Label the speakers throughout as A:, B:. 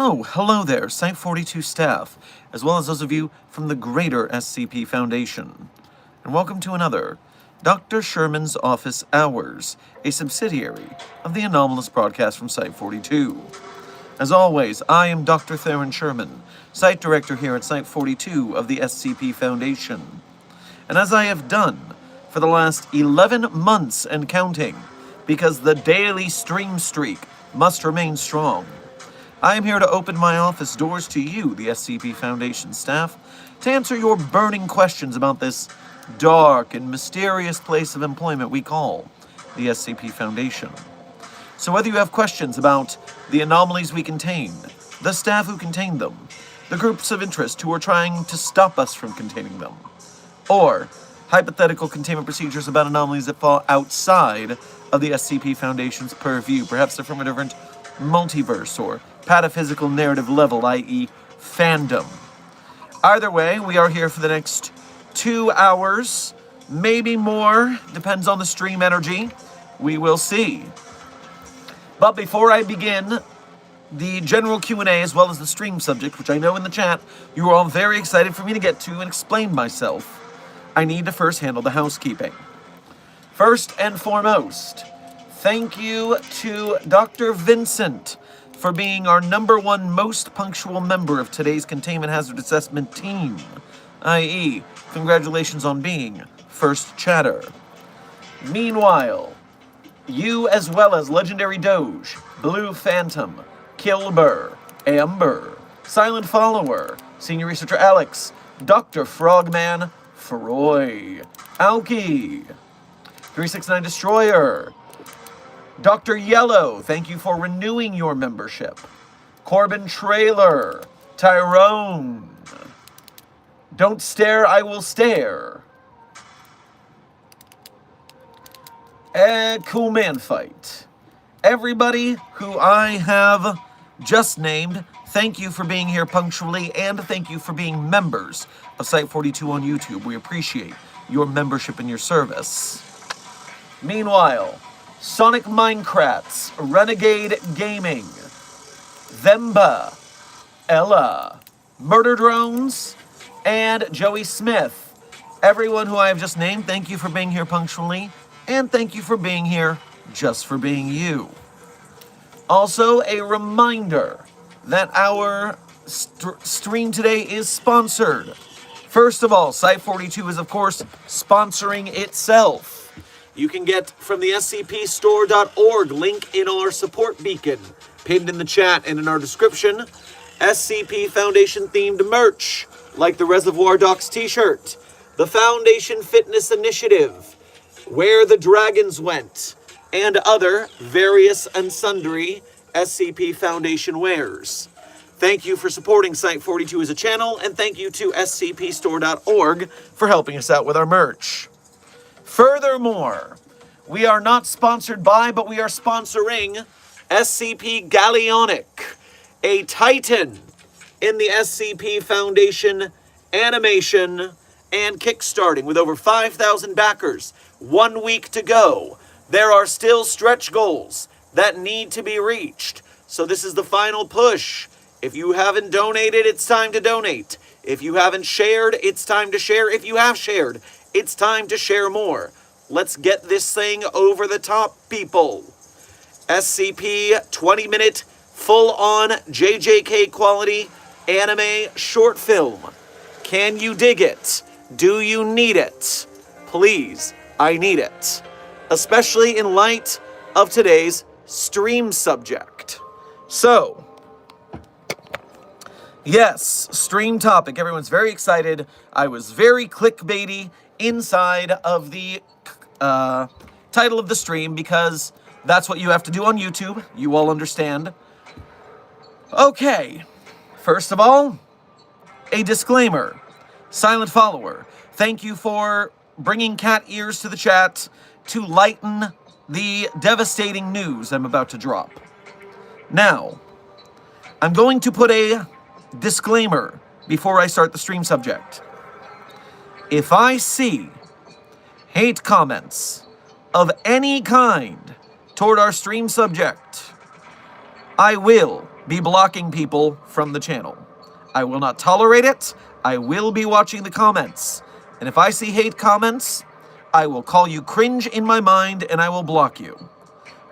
A: Oh, hello there, Site-42 staff, as well as those of you from the greater SCP Foundation. And welcome to another Dr. Sherman's Office Hours, a subsidiary of the anomalous broadcast from Site-42. As always, I am Dr. Theron Sherman, Site Director here at Site-42 of the SCP Foundation. And as I have done for the last 11 months and counting, because the daily stream streak must remain strong, I am here to open my office doors to you, the SCP Foundation staff, to answer your burning questions about this dark and mysterious place of employment we call the SCP Foundation. So whether you have questions about the anomalies we contain, the staff who contain them, the groups of interest who are trying to stop us from containing them, or hypothetical containment procedures about anomalies that fall outside of the SCP Foundation's purview, perhaps they're from a different multiverse or pataphysical narrative level, i.e. fandom. Either way, we are here for the next 2 hours, maybe more, depends on the stream energy. We will see. But before I begin the general Q&A as well as the stream subject, which I know in the chat you are all very excited for me to get to and explain myself, I need to first handle the housekeeping. First and foremost, thank you to Dr. Vincent for being our #1 most punctual member of today's Containment Hazard Assessment team, i.e., congratulations on being first chatter. Meanwhile, you as well as Legendary Doge, Blue Phantom, Kilbur, Amber, Silent Follower, Senior Researcher Alex, Dr. Frogman, Froy, Alki, 369 Destroyer, Dr. Yellow, thank you for renewing your membership. Corbin Trailer, Tyrone, Don't Stare, I Will Stare, Cool Man Fight. Everybody who I have just named, thank you for being here punctually, and thank you for being members of Site-42 on YouTube. We appreciate your membership and your service. Meanwhile, Sonic Minecrats, Renegade Gaming, Themba, Ella, Murder Drones, and Joey Smith. Everyone who I have just named, thank you for being here punctually, and thank you for being here just for being you. Also, a reminder that our stream today is sponsored. First of all, Site-42 is, of course, sponsoring itself. You can get from the scpstore.org, link in our support beacon, pinned in the chat and in our description, SCP Foundation-themed merch, like the Reservoir Docs t-shirt, the Foundation Fitness Initiative, Where the Dragons Went, and other various and sundry SCP Foundation wares. Thank you for supporting Site-42 as a channel, and thank you to scpstore.org for helping us out with our merch. Furthermore, we are not sponsored by, but we are sponsoring SCP Galleonic, a titan in the SCP Foundation animation and kickstarting with over 5,000 backers. 1 week to go. There are still stretch goals that need to be reached. So this is the final push. If you haven't donated, it's time to donate. If you haven't shared, it's time to share. If you have shared, it's time to share more. Let's get this thing over the top, people. SCP 20-minute, full-on JJK quality anime short film. Can you dig it? Do you need it? Please, I need it. Especially in light of today's stream subject. So, yes, stream topic. Everyone's very excited. I was very clickbaity inside of the title of the stream because that's what you have to do on YouTube. You all understand. Okay, first of all, a disclaimer. Silent follower, thank you for bringing cat ears to the chat to lighten the devastating news I'm about to drop. Now, I'm going to put a disclaimer before I start the stream subject. If I see hate comments of any kind toward our stream subject, I will be blocking people from the channel. I will not tolerate it. I will be watching the comments. And if I see hate comments, I will call you cringe in my mind and I will block you.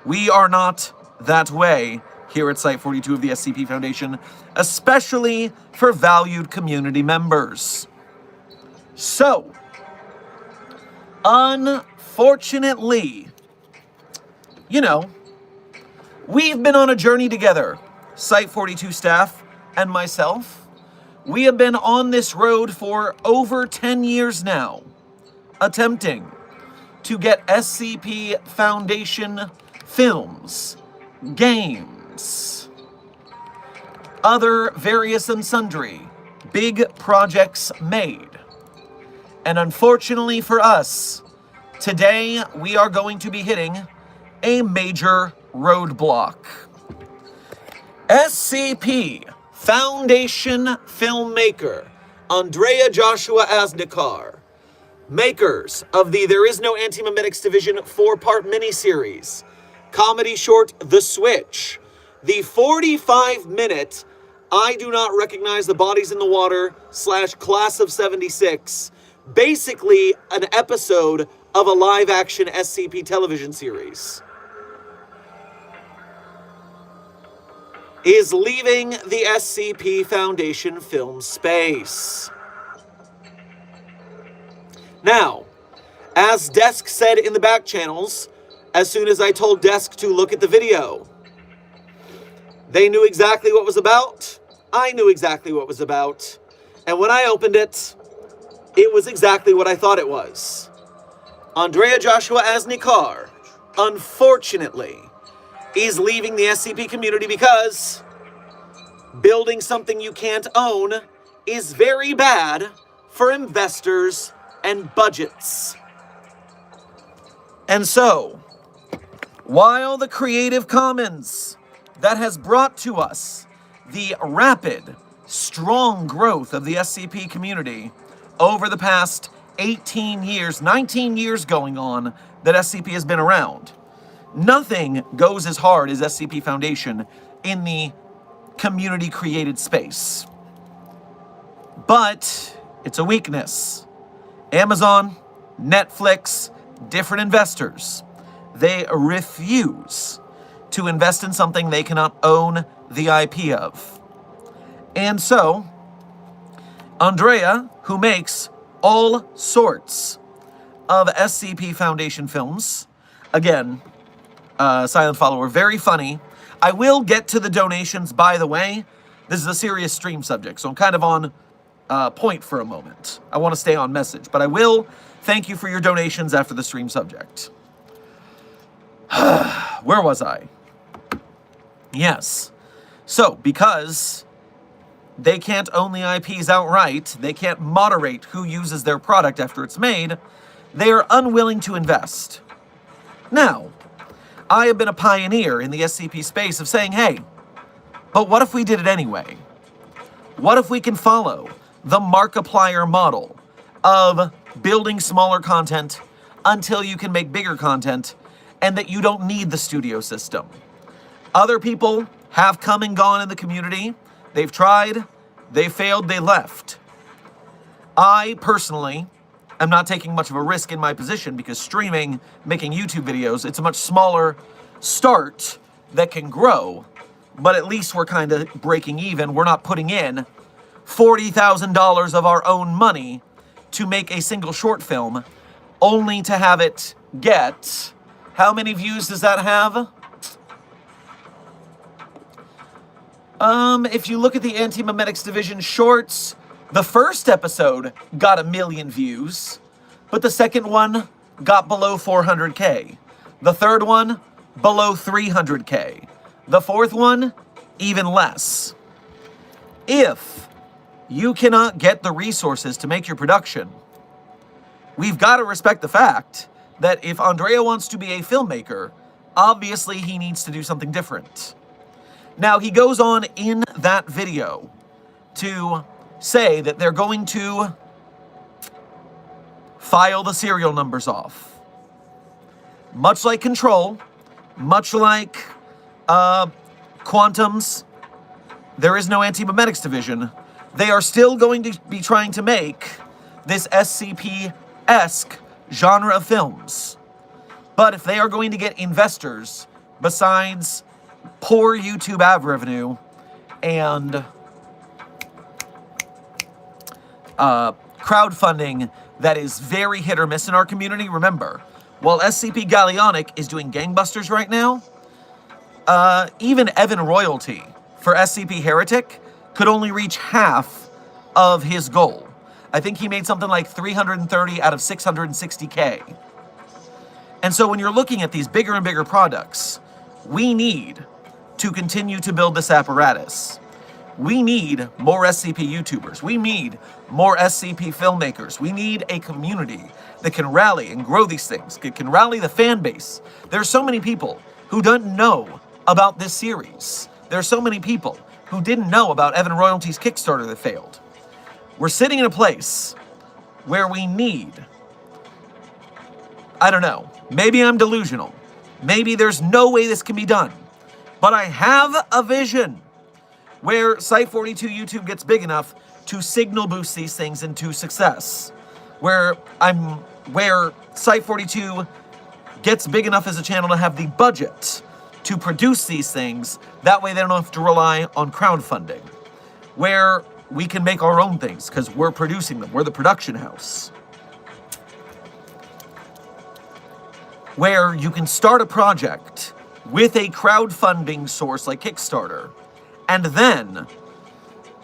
A: We are not that way here at Site 42 of the SCP Foundation, especially for valued community members. So, unfortunately, you know, we've been on a journey together, Site 42 staff and myself. We have been on this road for over 10 years now, attempting to get SCP Foundation films, games, other various and sundry big projects made. And unfortunately for us, today we are going to be hitting a major roadblock. SCP Foundation Filmmaker, Andrea Joshua ASNICAR, makers of the There Is No Anti-Memetics Division 4-part miniseries, comedy short The Switch, the 45-minute I Do Not Recognize the Bodies in the Water / Class of 76, basically an episode of a live-action SCP television series, is leaving the SCP Foundation film space. Now, as Desk said in the back channels, as soon as I told Desk to look at the video, they knew exactly what was about. I knew exactly what was about. And when I opened it, it was exactly what I thought it was. Andrea Joshua ASNICAR, unfortunately, is leaving the SCP community because building something you can't own is very bad for investors and budgets. And so, while the Creative Commons that has brought to us the rapid, strong growth of the SCP community over the past 18 years, 19 years going on that SCP has been around, nothing goes as hard as SCP Foundation in the community-created space. But it's a weakness. Amazon, Netflix, different investors, they refuse to invest in something they cannot own the IP of. And so, Andrea, who makes all sorts of SCP Foundation films, again, silent follower, very funny. I will get to the donations, by the way. This is a serious stream subject, so I'm kind of on point for a moment. I want to stay on message, but I will thank you for your donations after the stream subject. Where was I? Yes. So, because they can't own the IPs outright, they can't moderate who uses their product after it's made, they are unwilling to invest. Now, I have been a pioneer in the SCP space of saying, hey, but what if we did it anyway? What if we can follow the Markiplier model of building smaller content until you can make bigger content and that you don't need the studio system? Other people have come and gone in the community. They've tried, they failed, they left. I, personally, am not taking much of a risk in my position because streaming, making YouTube videos, it's a much smaller start that can grow, but at least we're kind of breaking even. We're not putting in $40,000 of our own money to make a single short film, only to have it get... How many views does that have? If you look at the Anti-Memetics Division shorts, the first episode got 1 million views, but the second one got below 400K. The third one, below 300K. The fourth one, even less. If you cannot get the resources to make your production, we've got to respect the fact that if Andrea wants to be a filmmaker, obviously he needs to do something different. Now, he goes on in that video to say that they're going to file the serial numbers off. Much like Control, much like Quantum's, there is no Anti-Memetics Division. They are still going to be trying to make this SCP-esque genre of films. But if they are going to get investors besides poor YouTube ad revenue and crowdfunding that is very hit or miss in our community, remember, while SCP Gallionic is doing gangbusters right now, even Evan Royalty for SCP Heretic could only reach half of his goal. I think he made something like 330 out of 660K. And so when you're looking at these bigger and bigger products, we need to continue to build this apparatus. We need more SCP YouTubers. We need more SCP filmmakers. We need a community that can rally and grow these things. It can rally the fan base. There's so many people who don't know about this series. There's so many people who didn't know about Evan Royalty's Kickstarter that failed. We're sitting in a place where we need, I don't know, maybe I'm delusional. Maybe there's no way this can be done. But I have a vision where Site42 YouTube gets big enough to signal boost these things into success. Where Site42 gets big enough as a channel to have the budget to produce these things. That way they don't have to rely on crowdfunding. Where we can make our own things because we're producing them. We're the production house. Where you can start a project with a crowdfunding source like Kickstarter, and then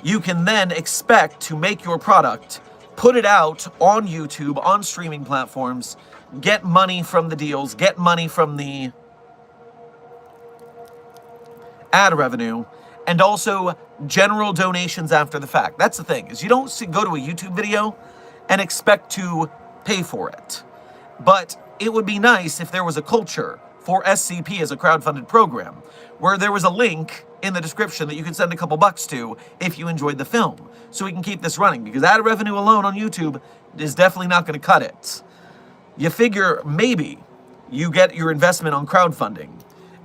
A: you can then expect to make your product, put it out on YouTube, on streaming platforms, get money from the deals, get money from the ad revenue, and also general donations after the fact. That's the thing, is you don't go to a YouTube video and expect to pay for it. But it would be nice if there was a culture for SCP as a crowdfunded program, where there was a link in the description that you could send a couple bucks to if you enjoyed the film, so we can keep this running, because ad revenue alone on YouTube is definitely not going to cut it. You figure maybe you get your investment on crowdfunding,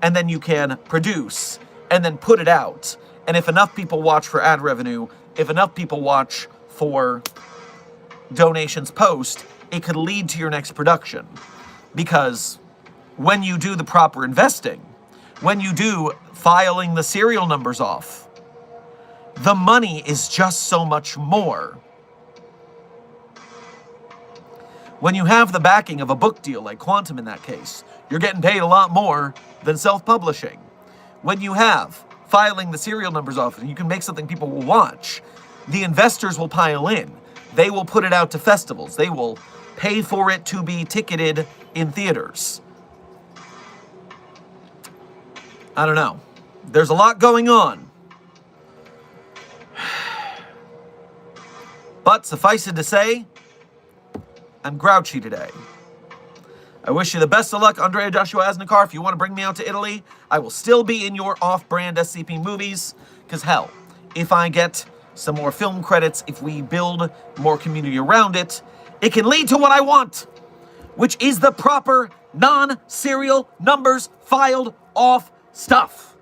A: and then you can produce, and then put it out, and if enough people watch for ad revenue, if enough people watch for donations post, it could lead to your next production. Because when you do the proper investing, when you do filing the serial numbers off, the money is just so much more. When you have the backing of a book deal, like Quantum in that case, you're getting paid a lot more than self-publishing. When you have filing the serial numbers off and you can make something people will watch, the investors will pile in. They will put it out to festivals. They will pay for it to be ticketed in theaters. I don't know. There's a lot going on. But suffice it to say, I'm grouchy today. I wish you the best of luck, Andrea Joshua ASNICAR. If you want to bring me out to Italy, I will still be in your off-brand SCP movies. Because hell, if I get some more film credits, if we build more community around it, it can lead to what I want, which is the proper non-serial numbers filed off stuff.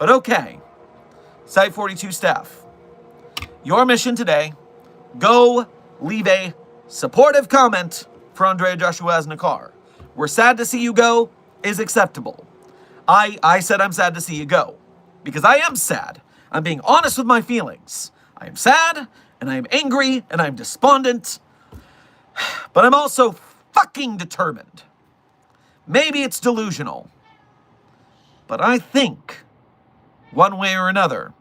A: But okay, Site 42 staff, your mission today, go leave a supportive comment for Andrea Joshua ASNICAR. We're sad to see you go is acceptable. I said I'm sad to see you go, because I am sad. I'm being honest with my feelings. I am sad, and I am angry, and I'm despondent, but I'm also fucking determined. Maybe it's delusional, but I think, one way or another,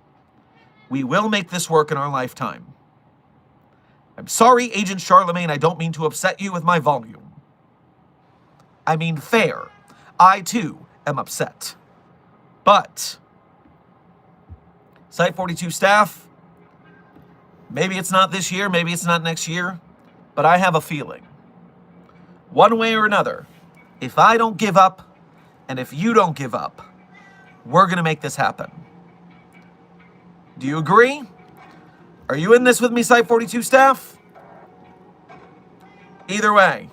A: we will make this work in our lifetime. I'm sorry, Agent Charlemagne, I don't mean to upset you with my volume. I mean fair. I, too, am upset. But, Site 42 staff, maybe it's not this year, maybe it's not next year, but I have a feeling. One way or another, if I don't give up, and if you don't give up, we're going to make this happen. Do you agree? Are you in this with me, Site 42 staff? Either way,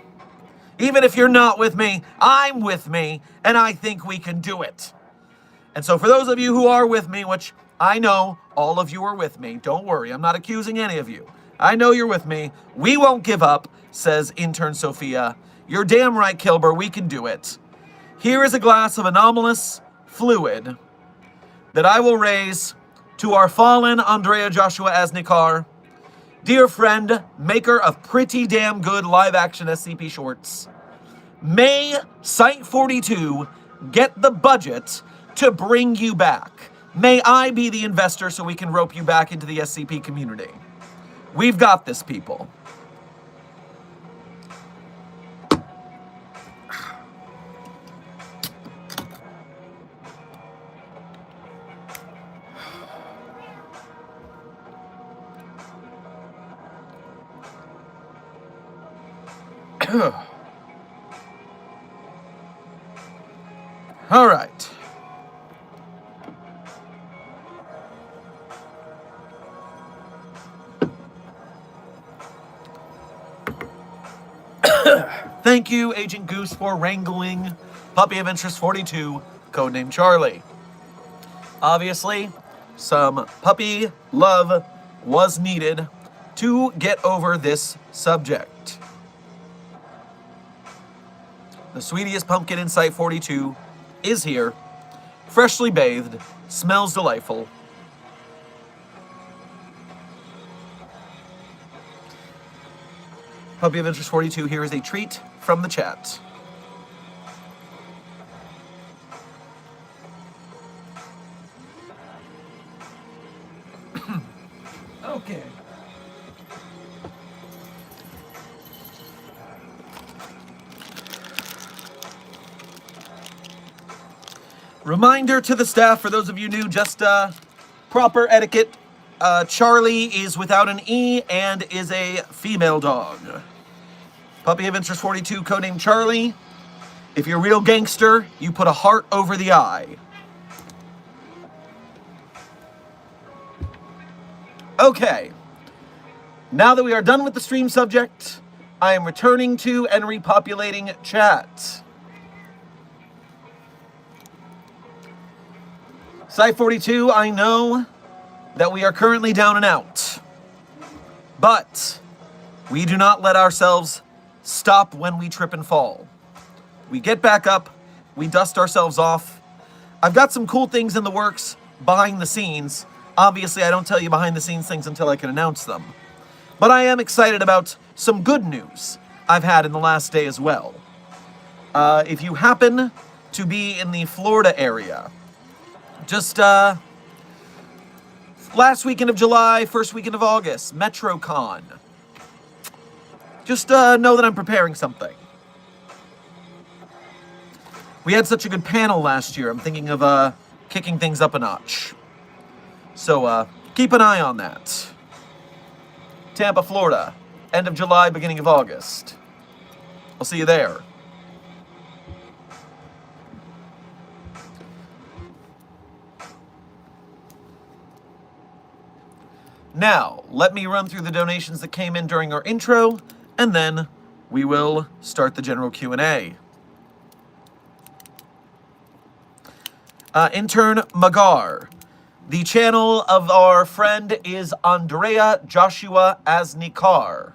A: even if you're not with me, I'm with me, and I think we can do it. And so for those of you who are with me, which I know all of you are with me, don't worry, I'm not accusing any of you. I know you're with me. We won't give up, says intern Sophia. You're damn right, Kilber, we can do it. Here is a glass of anomalous fluid that I will raise to our fallen Andrea Joshua ASNICAR, dear friend, maker of pretty damn good live-action SCP shorts. May Site 42 get the budget to bring you back. May I be the investor so we can rope you back into the SCP community. We've got this, people. All right. Thank you, Agent Goose, for wrangling Puppy of Interest 42, codename Charlie. Obviously, some puppy love was needed to get over this subject. The sweetest pumpkin in Site 42 is here, freshly bathed, smells delightful. Puppy of Interest 42, here is a treat from the chat. Okay. Reminder to the staff, for those of you new, just proper etiquette. Charlie is without an E and is a female dog. Puppy of Interest 42, codename Charlie. If you're a real gangster, you put a heart over the I. Okay. Now that we are done with the stream subject, I am returning to and repopulating chat. Site 42, I know that we are currently down and out, but we do not let ourselves stop when we trip and fall. We get back up, we dust ourselves off. I've got some cool things in the works behind the scenes. Obviously, I don't tell you behind the scenes things until I can announce them. But I am excited about some good news I've had in the last day as well. If you happen to be in the Florida area, just last weekend of July, first weekend of August, MetroCon. Just know that I'm preparing something. We had such a good panel last year. I'm thinking of kicking things up a notch. So keep an eye on that. Tampa, Florida, end of July, beginning of August. I'll see you there. Now, let me run through the donations that came in during our intro, and then we will start the general Q&A. Intern Magar. The channel of our friend is Andrea Joshua ASNICAR.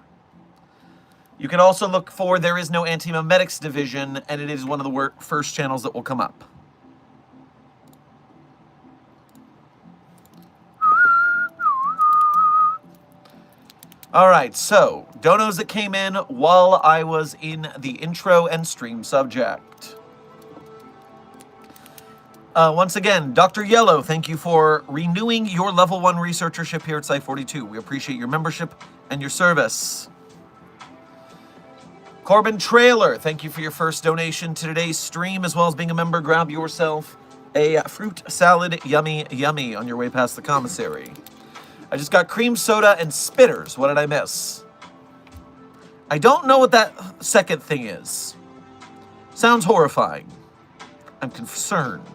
A: You can also look for There Is No Anti-Memetics Division, and it is one of the first channels that will come up. Alright, so, donos that came in while I was in the intro and stream subject. Once again, Dr. Yellow, thank you for renewing your level 1 researchership here at Site42. We appreciate your membership and your service. Corbin Trailer, thank you for your first donation to today's stream, as well as being a member. Grab yourself a fruit salad, yummy, yummy, on your way past the commissary. I just got cream soda and spitters. What did I miss? I don't know what that second thing is. Sounds horrifying. I'm concerned.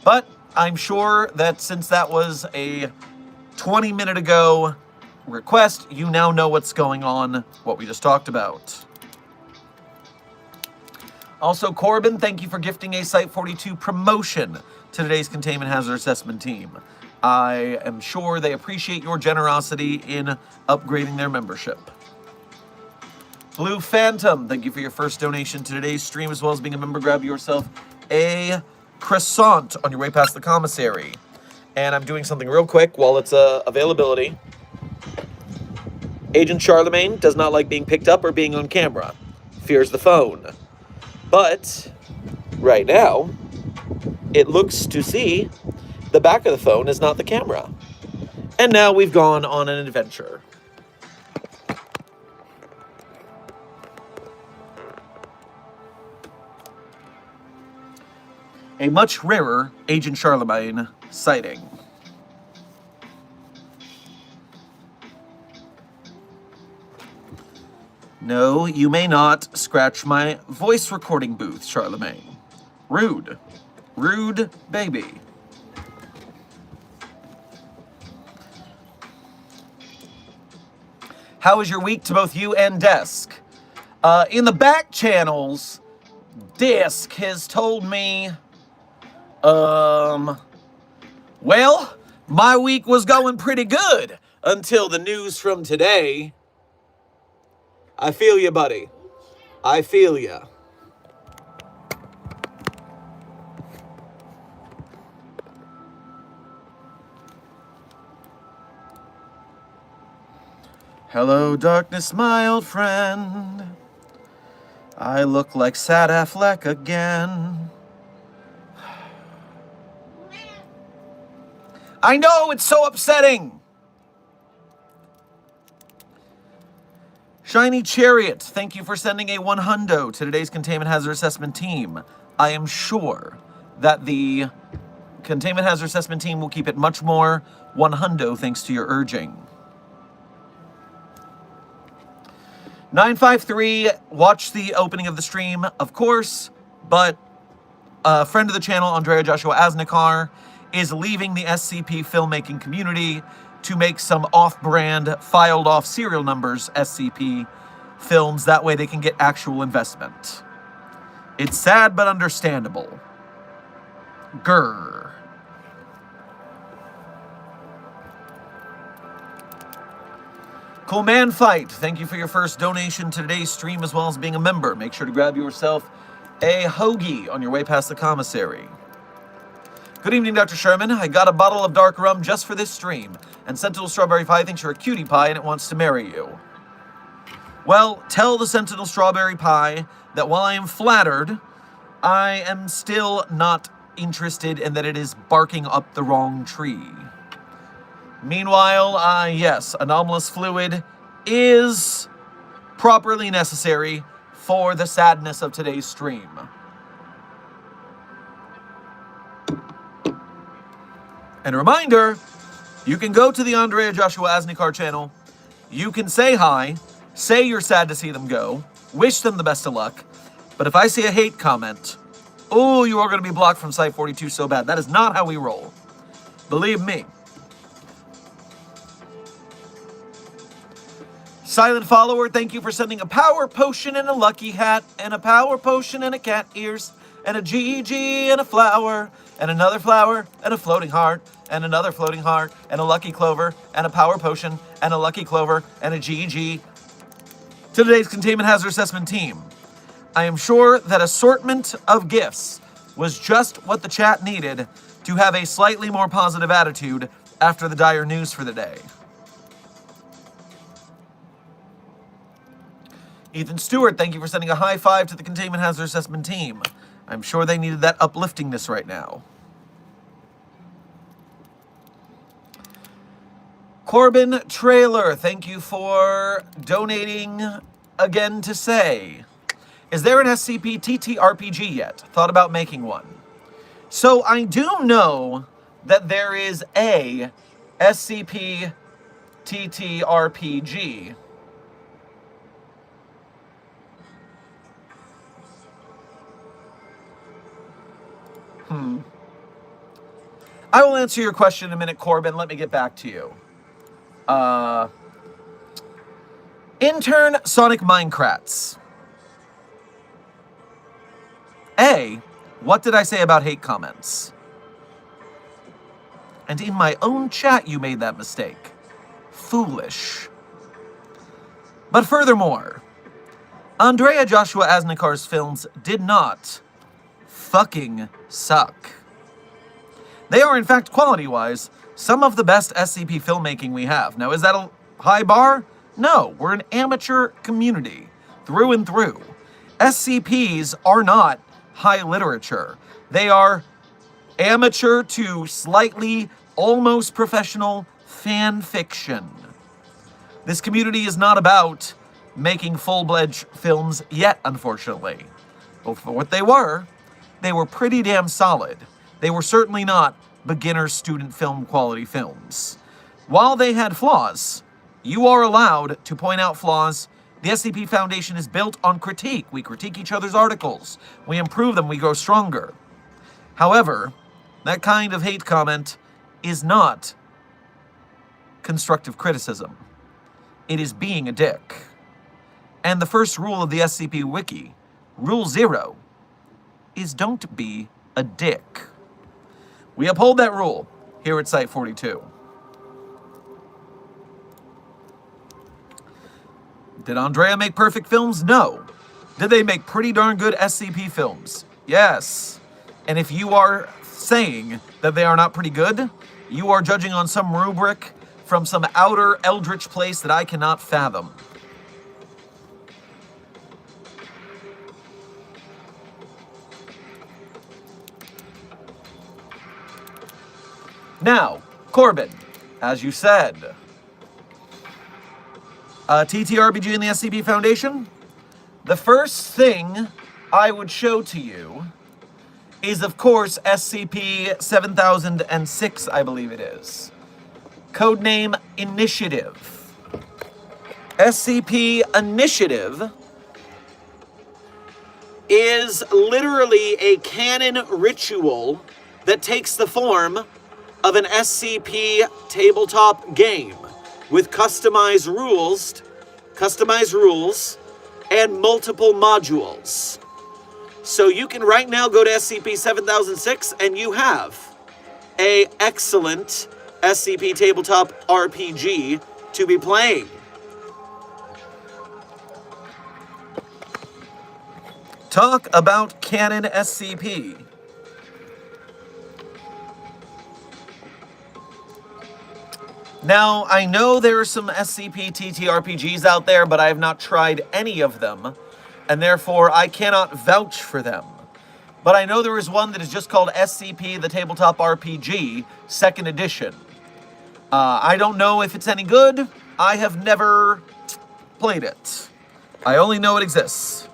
A: But I'm sure that since that was a 20-minute ago request, you now know what's going on, what we just talked about. Also, Corbin, thank you for gifting a Site42 promotion to today's Containment Hazard Assessment team. I am sure they appreciate your generosity in upgrading their membership. Blue Phantom, thank you for your first donation to today's stream, as well as being a member. Grab yourself a croissant on your way past the commissary. And I'm doing something real quick while it's availability. Agent Charlemagne does not like being picked up or being on camera. Fears the phone. But right now, it looks to see the back of the phone is not the camera. And now we've gone on an adventure. A much rarer Agent Charlemagne sighting. No, you may not scratch my voice recording booth, Charlemagne. Rude. Rude baby. How was your week to both you and Desk? In the back channels, Desk has told me, well, my week was going pretty good until the news from today. I feel you, buddy. I feel you. Hello, darkness, my old friend. I look like Sad Affleck again. I know, it's so upsetting. Shiny Chariot, thank you for sending a 100 to today's Containment Hazard Assessment team. I am sure that the Containment Hazard Assessment team will keep it much more 100 thanks to your urging. 953, watch the opening of the stream, of course, but a friend of the channel, Andrea Joshua ASNICAR, is leaving the SCP filmmaking community to make some off-brand, filed-off serial numbers SCP films. That way they can get actual investment. It's sad but understandable. Grr. Cool Man Fight, thank you for your first donation to today's stream, as well as being a member. Make sure to grab yourself a hoagie on your way past the commissary. Good evening, Dr. Sherman. I got a bottle of dark rum just for this stream, and Sentinel Strawberry Pie thinks you're a cutie pie and it wants to marry you. Well, tell the Sentinel Strawberry Pie that while I am flattered, I am still not interested in that it is barking up the wrong tree. Meanwhile, yes, anomalous fluid is properly necessary for the sadness of today's stream. And a reminder, you can go to the Andrea Joshua ASNICAR channel, you can say hi, say you're sad to see them go, wish them the best of luck, but if I see a hate comment, oh, you are going to be blocked from Site42 so bad. That is not how we roll. Believe me. Silent Follower, thank you for sending a power potion and a lucky hat, and a power potion and a cat ears, and a GG, and a flower, and another flower, and a floating heart, and another floating heart, and a lucky clover, and a power potion, and a lucky clover, and a GG. To today's Containment Hazard Assessment team, I am sure that assortment of gifts was just what the chat needed to have a slightly more positive attitude after the dire news for the day. Ethan Stewart, thank you for sending a high five to the Containment Hazard Assessment team. I'm sure they needed that upliftingness right now. Corbin Trailer, thank you for donating again to say, is there an SCP TTRPG yet? Thought about making one. So I do know that there is a SCP TTRPG. I will answer your question in a minute, Corbin. Let me get back to you. Intern Sonic Minecrats. A, what did I say about hate comments? And in my own chat you made that mistake. Foolish. But furthermore, Andrea Joshua ASNICAR's films did not fucking suck. They are, in fact, quality-wise, some of the best SCP filmmaking we have. Now, is that a high bar? No, we're an amateur community, through and through. SCPs are not high literature. They are amateur to slightly almost professional fan fiction. This community is not about making full-fledged films yet, unfortunately. But for what they were pretty damn solid. They were certainly not beginner student film quality films. While they had flaws, you are allowed to point out flaws. The SCP Foundation is built on critique. We critique each other's articles. We improve them, we grow stronger. However, that kind of hate comment is not constructive criticism. It is being a dick. And the first rule of the SCP Wiki, Rule 0, is don't be a dick. We uphold that rule here at Site 42. Did Andrea make perfect films? No. Did they make pretty darn good SCP films? Yes. And if you are saying that they are not pretty good, you are judging on some rubric from some outer eldritch place that I cannot fathom. Now, Corbin, as you said, TTRPG in the SCP Foundation, the first thing I would show to you is, of course, SCP-7006, I believe it is. Codename Initiative. SCP Initiative is literally a canon ritual that takes the form of an SCP tabletop game with customized rules and multiple modules. So you can right now go to SCP-7006 and you have an excellent SCP tabletop RPG to be playing. Talk about canon SCP. Now, I know there are some SCP TTRPGs out there, but I have not tried any of them, and therefore I cannot vouch for them. But I know there is one that is just called SCP, the Tabletop RPG, 2nd edition. I don't know if it's any good. I have never played it. I only know it exists.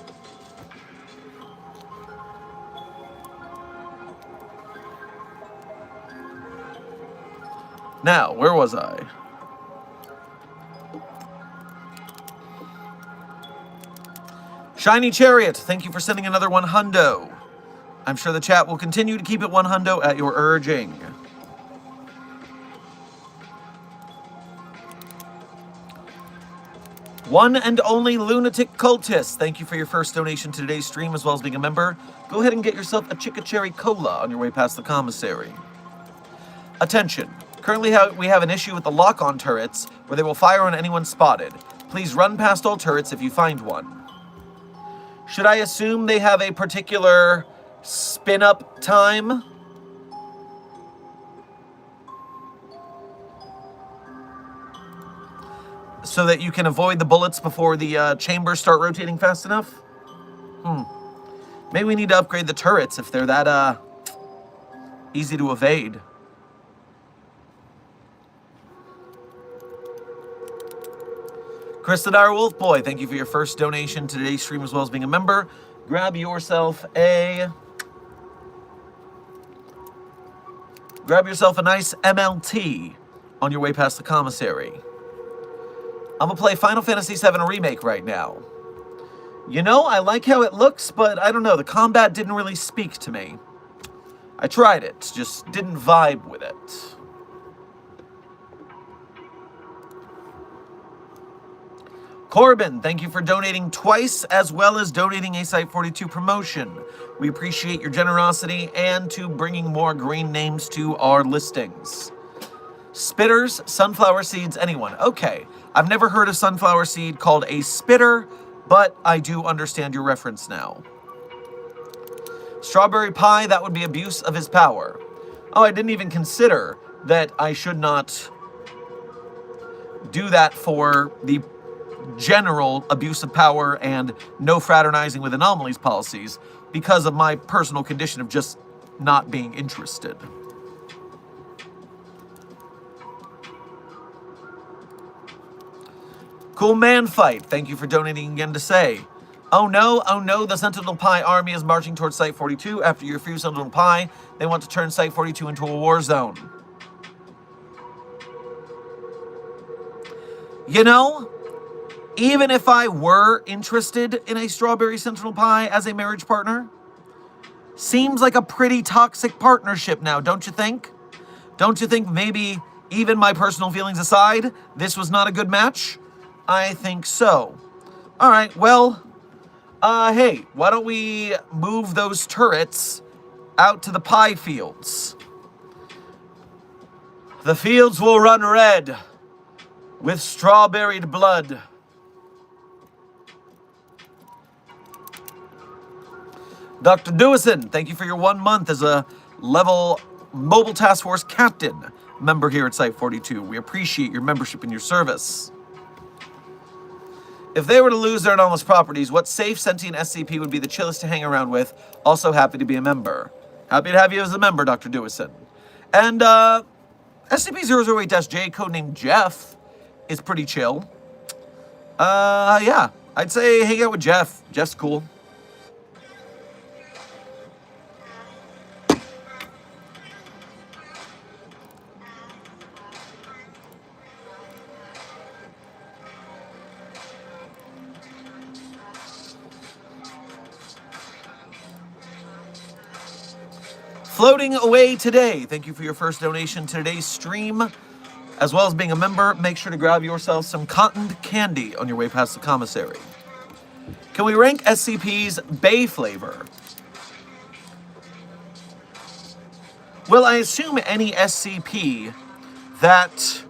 A: Now, where was I? Shiny Chariot, thank you for sending another 1 hundo. I'm sure the chat will continue to keep it 1 hundo at your urging. One and only Lunatic Cultist, thank you for your first donation to today's stream, as well as being a member. Go ahead and get yourself a Chica Cherry Cola on your way past the commissary. Attention. Currently we have an issue with the lock-on turrets, where they will fire on anyone spotted. Please run past all turrets if you find one. Should I assume they have a particular spin-up time? So that you can avoid the bullets before the chambers start rotating fast enough? Maybe we need to upgrade the turrets if they're that easy to evade. Kristen R. Wolfboy, thank you for your first donation to today's stream, as well as being a member. Grab yourself a nice MLT on your way past the commissary. I'm gonna play Final Fantasy VII Remake right now. You know, I like how it looks, but I don't know, the combat didn't really speak to me. I tried it, just didn't vibe with it. Corbin, thank you for donating twice, as well as donating a Site42 promotion. We appreciate your generosity and to bringing more green names to our listings. Spitters, sunflower seeds, anyone. Okay, I've never heard a sunflower seed called a spitter, but I do understand your reference now. Strawberry pie, that would be abuse of his power. Oh, I didn't even consider that I should not do that for the general abuse of power and no fraternizing with anomalies policies because of my personal condition of just not being interested. Cool Man Fight, thank you for donating again to say, oh no, the Sentinel Pie army is marching towards Site-42. After you refuse Sentinel Pie, they want to turn Site-42 into a war zone. You know, even if I were interested in a Strawberry Sentinel Pie as a marriage partner, seems like a pretty toxic partnership now, don't you think? Don't you think maybe, even my personal feelings aside, this was not a good match? I think so. Alright, well, hey, why don't we move those turrets out to the pie fields? The fields will run red with strawberried blood. Dr. Dewison, thank you for your 1 month as a level Mobile Task Force Captain member here at Site-42. We appreciate your membership and your service. If they were to lose their anomalous properties, what safe sentient SCP would be the chillest to hang around with? Also happy to be a member. Happy to have you as a member, Dr. Dewison. And SCP-008-J, codenamed Jeff, is pretty chill. Yeah, I'd say hang out with Jeff. Jeff's cool. Floating away today. Thank you for your first donation to today's stream. As well as being a member, make sure to grab yourself some cottoned candy on your way past the commissary. Can we rank SCP's Bay flavor? Well, I assume any SCP that...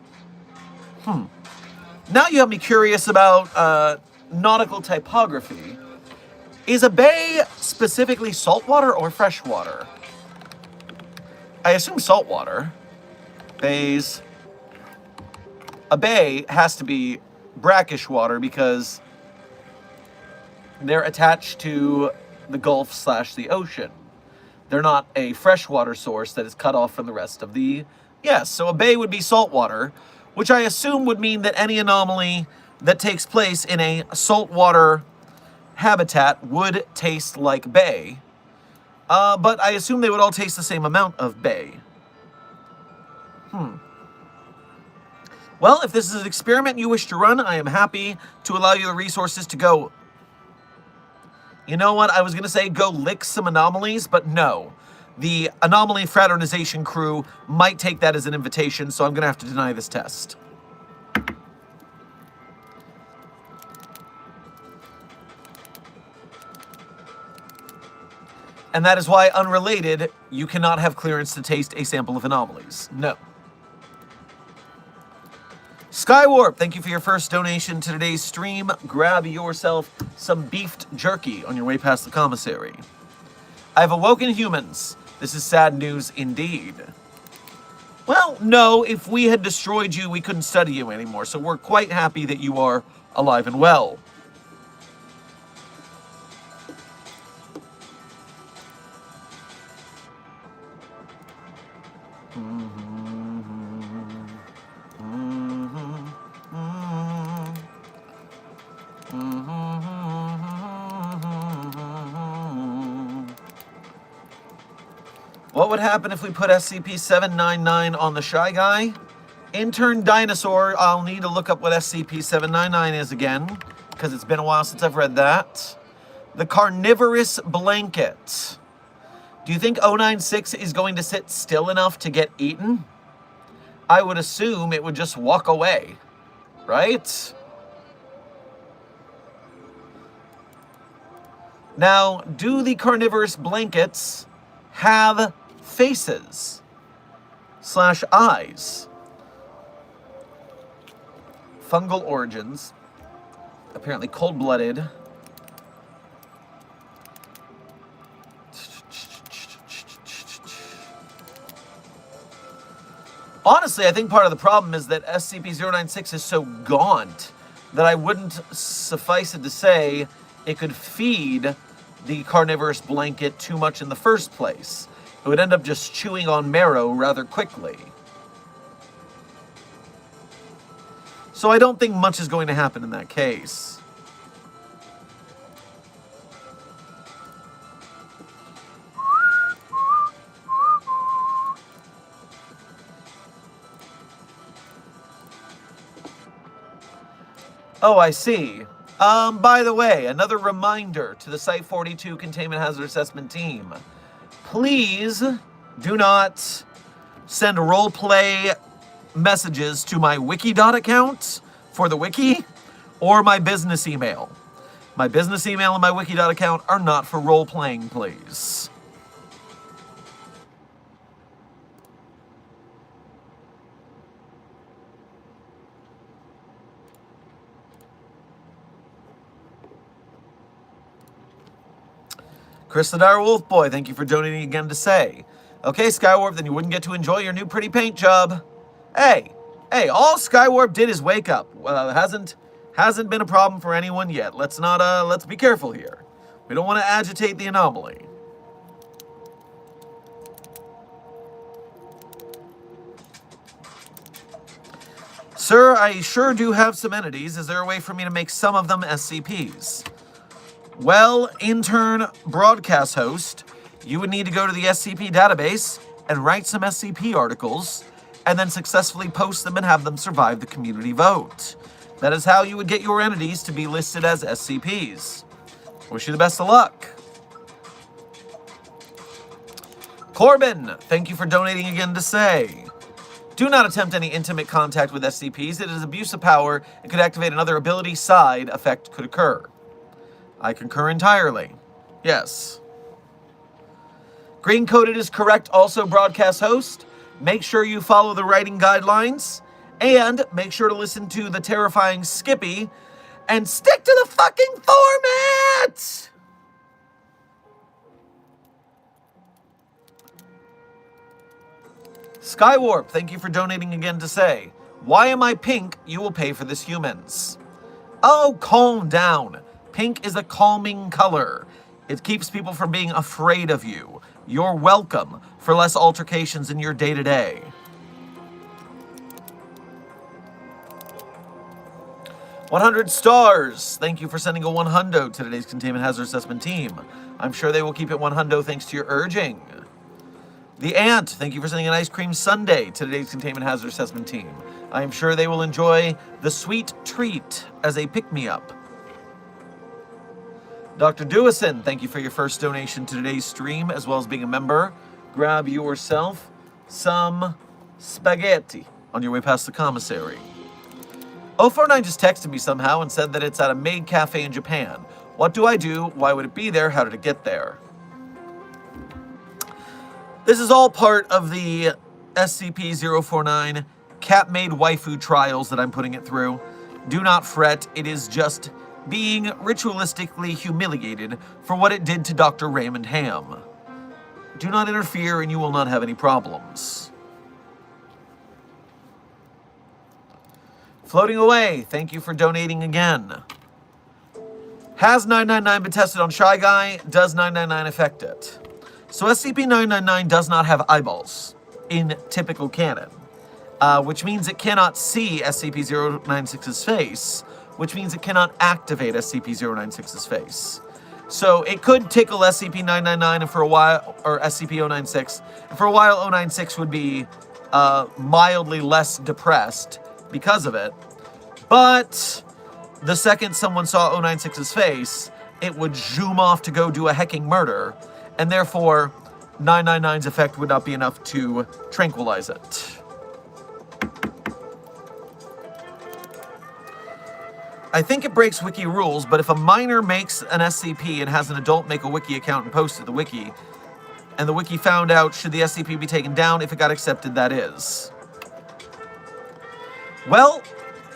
A: Now you have me curious about nautical typography. Is a bay specifically saltwater or freshwater? I assume saltwater. Bays. A bay has to be brackish water because they're attached to the Gulf / the ocean. They're not a freshwater source that is cut off from the rest of the... Yes, so a bay would be saltwater, which I assume would mean that any anomaly that takes place in a saltwater habitat would taste like bay. But I assume they would all taste the same amount of bay. Well, if this is an experiment you wish to run, I am happy to allow you the resources to go... You know what? I was going to say go lick some anomalies, but no. The anomaly fraternization crew might take that as an invitation, so I'm going to have to deny this test. And that is why, unrelated, you cannot have clearance to taste a sample of anomalies. No. Skywarp, thank you for your first donation to today's stream. Grab yourself some beefed jerky on your way past the commissary. I have awoken humans. This is sad news indeed. Well, no, if we had destroyed you, we couldn't study you anymore, so we're quite happy that you are alive and well. What would happen if we put SCP-799 on the Shy Guy? Intern Dinosaur, I'll need to look up what SCP-799 is again, because it's been a while since I've read that. The Carnivorous Blanket. Do you think 096 is going to sit still enough to get eaten? I would assume it would just walk away, right? Now, do the Carnivorous Blankets have faces / eyes? Fungal origins. Apparently cold-blooded. Honestly, I think part of the problem is that SCP-096 is so gaunt that I wouldn't suffice it to say it could feed the Carnivorous Blanket too much in the first place. It would end up just chewing on marrow rather quickly. So I don't think much is going to happen in that case. Oh, I see. By the way, another reminder to the Site-42 Containment Hazard Assessment team. Please do not send roleplay messages to my Wikidot account for the wiki or my business email. My business email and my Wikidot account are not for role-playing, please. Chris the Dire Wolf Boy, thank you for donating again to say. Okay, Skywarp, then you wouldn't get to enjoy your new pretty paint job. Hey, all Skywarp did is wake up. Well, it hasn't been a problem for anyone yet. Let's be careful here. We don't want to agitate the anomaly. Sir, I sure do have some entities. Is there a way for me to make some of them SCPs? Well, intern broadcast host, you would need to go to the SCP database and write some SCP articles, and then successfully post them and have them survive the community vote. That is how you would get your entities to be listed as SCPs. Wish you the best of luck. Corbin, thank you for donating again to say. Do not attempt any intimate contact with SCPs. It is abuse of power and could activate another ability. Side effect could occur. I concur entirely. Yes. Green coded is correct also, broadcast host. Make sure you follow the writing guidelines. And make sure to listen to the terrifying Skippy. And stick to the fucking format! Skywarp, thank you for donating again to say, why am I pink? You will pay for this, humans. Oh, calm down. Pink is a calming color. It keeps people from being afraid of you. You're welcome for less altercations in your day-to-day. $100 stars. Thank you for sending a 100 to today's Containment Hazard Assessment team. I'm sure they will keep it 100 thanks to your urging. The Ant, thank you for sending an ice cream sundae to today's Containment Hazard Assessment team. I am sure they will enjoy the sweet treat as a pick-me-up. Dr. Dewison, thank you for your first donation to today's stream, as well as being a member. Grab yourself some spaghetti on your way past the commissary. 049 just texted me somehow and said that it's at a maid cafe in Japan. What do I do? Why would it be there? How did it get there? This is all part of the SCP-049 cat-made waifu trials that I'm putting it through. Do not fret, it is just being ritualistically humiliated for what it did to Dr. Raymond Ham. Do not interfere and you will not have any problems. Floating Away, thank you for donating again. Has 999 been tested on Shy Guy? Does 999 affect it? So SCP-999 does not have eyeballs in typical canon, which means it cannot see SCP-096's face, which means it cannot activate SCP-096's face. So it could tickle SCP-999 and for a while, or SCP-096, and for a while 096 would be mildly less depressed because of it. But the second someone saw 096's face, it would zoom off to go do a hecking murder, and therefore 999's effect would not be enough to tranquilize it. I think it breaks wiki rules, but if a minor makes an SCP and has an adult make a wiki account and post to the wiki, and the wiki found out, should the SCP be taken down? If it got accepted, that is. Well,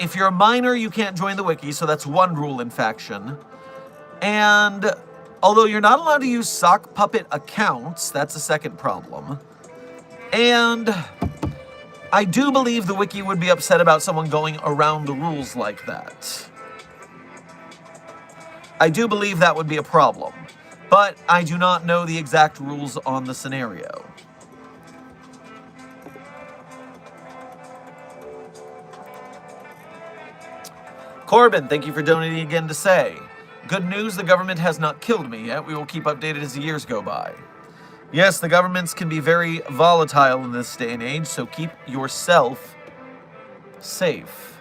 A: if you're a minor, you can't join the wiki, so that's one rule in faction. And although you're not allowed to use sock puppet accounts, that's a second problem. And I do believe the wiki would be upset about someone going around the rules like that. I do believe that would be a problem, but I do not know the exact rules on the scenario. Corbin, thank you for donating again to say, good news, the government has not killed me yet. We will keep updated as the years go by. Yes, the governments can be very volatile in this day and age, so keep yourself safe.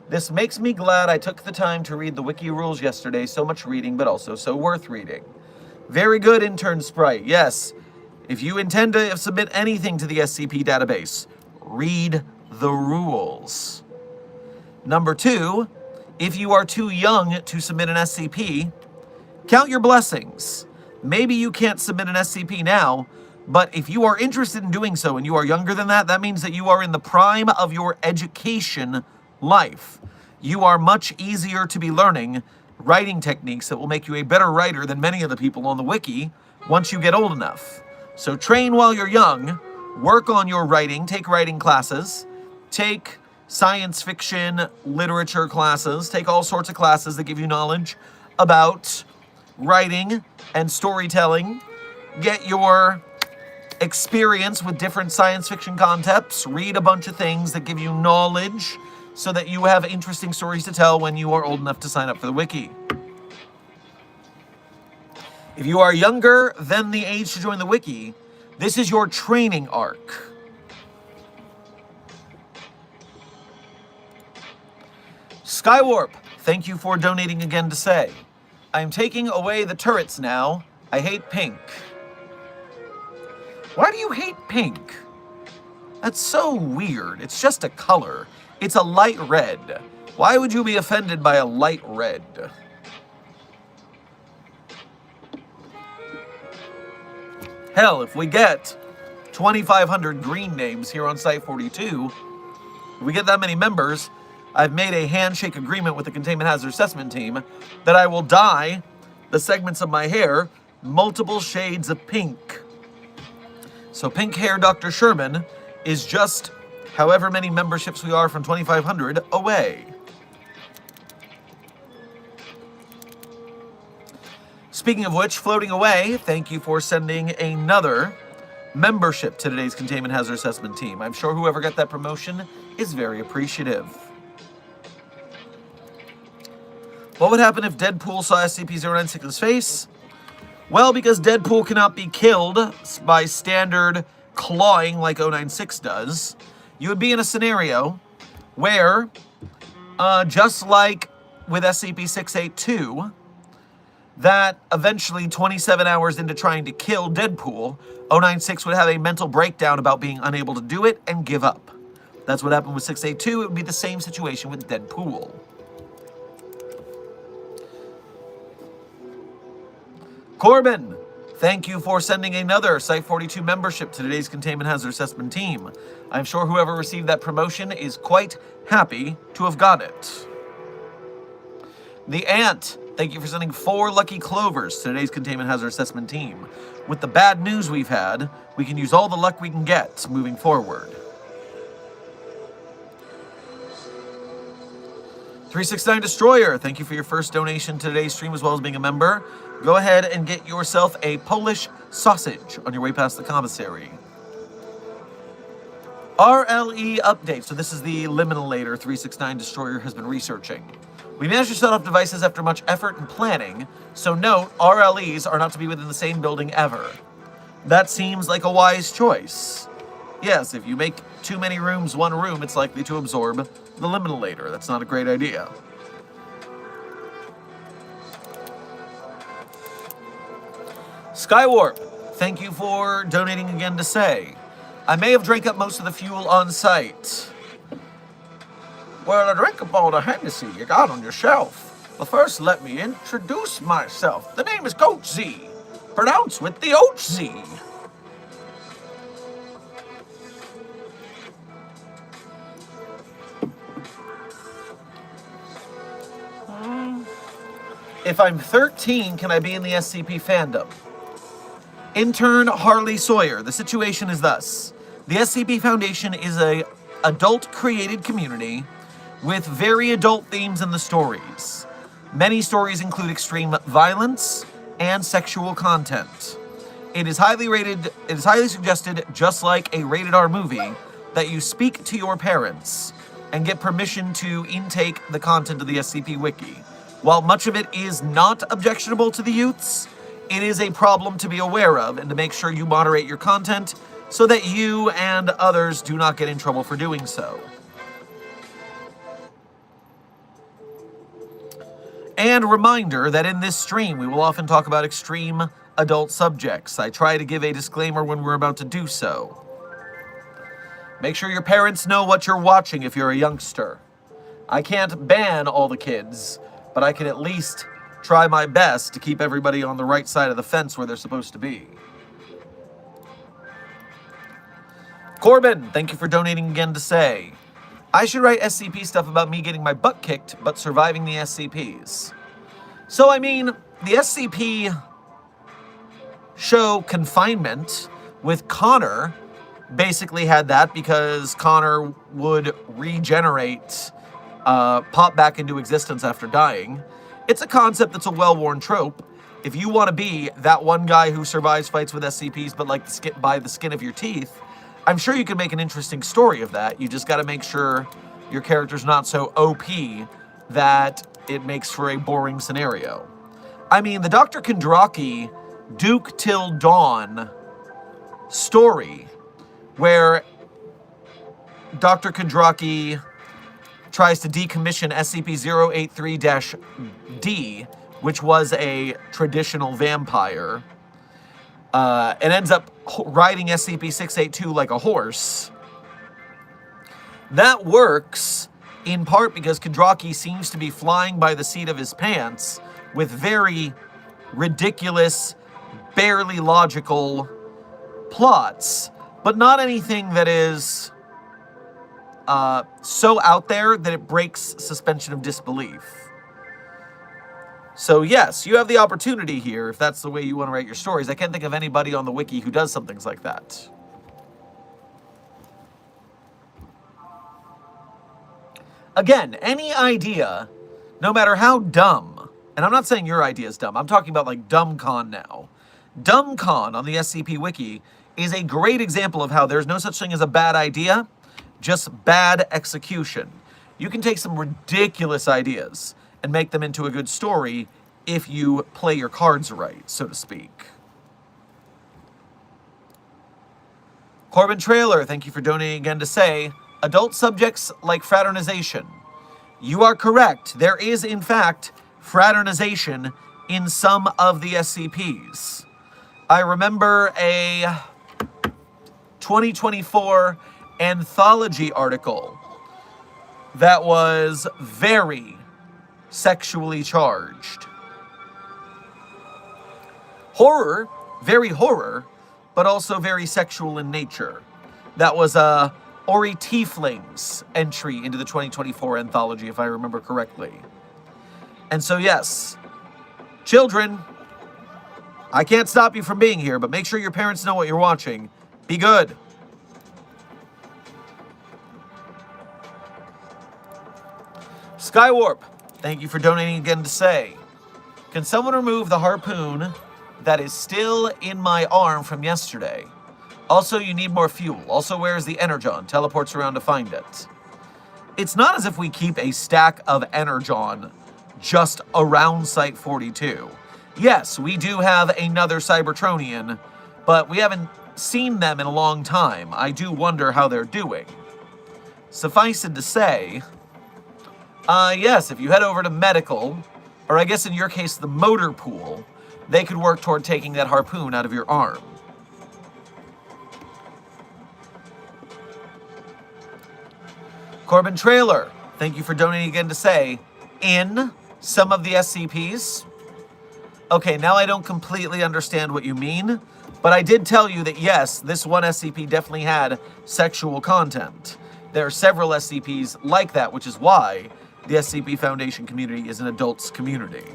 A: This makes me glad I took the time to read the wiki rules yesterday. So much reading, but also so worth reading. Very good, Intern Sprite. Yes, if you intend to submit anything to the SCP database, read the rules. Number 2, if you are too young to submit an SCP, count your blessings. Maybe you can't submit an SCP now, but if you are interested in doing so and you are younger than that, that means that you are in the prime of your education life. You are much easier to be learning writing techniques that will make you a better writer than many of the people on the wiki once you get old enough. So train while you're young, work on your writing, take writing classes, take science fiction, literature classes, take all sorts of classes that give you knowledge about writing and storytelling. Get your experience with different science fiction concepts, read a bunch of things that give you knowledge so that you have interesting stories to tell when you are old enough to sign up for the wiki. If you are younger than the age to join the wiki, this is your training arc. Skywarp, thank you for donating again to say, I'm taking away the turrets now. I hate pink. Why do you hate pink? That's so weird. It's just a color. It's a light red. Why would you be offended by a light red? Hell, if we get 2,500 green names here on Site 42, if we get that many members, I've made a handshake agreement with the Containment Hazard Assessment Team that I will dye the segments of my hair multiple shades of pink. So pink hair Dr. Sherman is just however many memberships we are from 2,500 away. Speaking of which, Floating Away, thank you for sending another membership to today's Containment Hazard Assessment Team. I'm sure whoever got that promotion is very appreciative. What would happen if Deadpool saw SCP-096's face? Well, because Deadpool cannot be killed by standard clawing like 096 does, you would be in a scenario where Just like with SCP-682, that eventually, 27 hours into trying to kill Deadpool, 096 would have a mental breakdown about being unable to do it and give up. That's what happened with 682. It would be the same situation with Deadpool. Corbin, thank you for sending another Site-42 membership to today's Containment Hazard Assessment team. I'm sure whoever received that promotion is quite happy to have got it. The Ant, thank you for sending 4 lucky clovers to today's Containment Hazard Assessment team. With the bad news we've had, we can use all the luck we can get moving forward. 369 Destroyer, thank you for your first donation to today's stream as well as being a member. Go ahead and get yourself a Polish sausage on your way past the commissary. RLE update. So this is the liminalator 369 Destroyer has been researching. We managed to set off devices after much effort and planning, so note, RLEs are not to be within the same building ever. That seems like a wise choice. Yes, if you make too many rooms one room, it's likely to absorb the liminalator. That's not a great idea. Skywarp, thank you for donating again to say, I may have drank up most of the fuel on site. Well, I drank up all the Hennessy you got on your shelf. But first, let me introduce myself. The name is Coach Z, pronounced with the OZ. If I'm 13, can I be in the SCP fandom? Intern Harley Sawyer. The situation is thus. The SCP Foundation is a adult-created community with very adult themes in the stories. Many stories include extreme violence and sexual content. It is highly suggested, just like a rated R movie, that you speak to your parents and get permission to intake the content of the SCP Wiki. While much of it is not objectionable to the youths, it is a problem to be aware of and to make sure you moderate your content so that you and others do not get in trouble for doing so. And reminder that in this stream, we will often talk about extreme adult subjects. I try to give a disclaimer when we're about to do so. Make sure your parents know what you're watching if you're a youngster. I can't ban all the kids, but I can at least try my best to keep everybody on the right side of the fence where they're supposed to be. Corbin, thank you for donating again to say, I should write SCP stuff about me getting my butt kicked, but surviving the SCPs. So, I mean, the SCP show Confinement with Connor basically had that because Connor would regenerate, pop back into existence after dying. It's a concept that's a well-worn trope. If you want to be that one guy who survives fights with SCPs but like by the skin of your teeth, I'm sure you can make an interesting story of that. You just got to make sure your character's not so OP that it makes for a boring scenario. I mean, the Dr. Kendraki Duke Till Dawn story, where Dr. Kendraki tries to decommission SCP-083-D, which was a traditional vampire, and ends up riding SCP-682 like a horse. That works in part because Kendraki seems to be flying by the seat of his pants with very ridiculous, barely logical plots, but not anything that is so out there that it breaks suspension of disbelief. So yes, you have the opportunity here if that's the way you want to write your stories. I can't think of anybody on the wiki who does some things like that. Again, any idea, no matter how dumb, and I'm not saying your idea is dumb, I'm talking about like DumbCon now. DumbCon on the SCP Wiki is a great example of how there's no such thing as a bad idea, just bad execution. You can take some ridiculous ideas and make them into a good story if you play your cards right, so to speak. Corbin Trailer, thank you for donating again to say, adult subjects like fraternization. You are correct. There is, in fact, fraternization in some of the SCPs. I remember a 2024 anthology article that was very sexually charged. Horror, very horror, but also very sexual in nature. That was Ori Tiefling's entry into the 2024 anthology, if I remember correctly. And so, yes, children, I can't stop you from being here, but make sure your parents know what you're watching. Be good. Skywarp, thank you for donating again to say, can someone remove the harpoon that is still in my arm from yesterday? Also, you need more fuel. Also, where is the Energon? Teleports around to find it. It's not as if we keep a stack of Energon just around Site 42. Yes, we do have another Cybertronian, but we haven't seen them in a long time. I do wonder how they're doing. Suffice it to say, yes, if you head over to medical, or I guess in your case the motor pool, they could work toward taking that harpoon out of your arm. Corbin Trailer, thank you for donating again to say, in some of the SCPs. Okay, now I don't completely understand what you mean, but I did tell you that yes, this one SCP definitely had sexual content. There are several SCPs like that, which is why the SCP Foundation community is an adults community.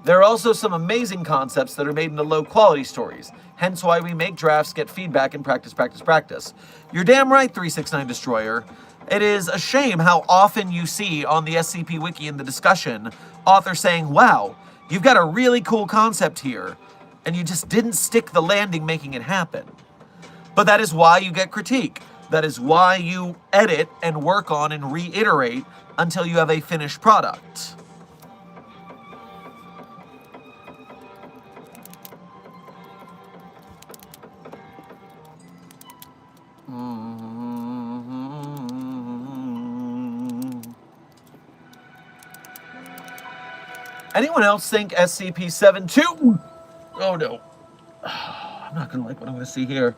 A: There are also some amazing concepts that are made into low-quality stories, hence why we make drafts, get feedback, and practice. You're damn right, 369 Destroyer. It is a shame how often you see on the SCP Wiki in the discussion, authors saying, wow, you've got a really cool concept here, and you just didn't stick the landing making it happen. But that is why you get critique. That is why you edit and work on and reiterate until you have a finished product. Anyone else think SCP-72? Oh no. I'm not gonna like what I'm gonna see here.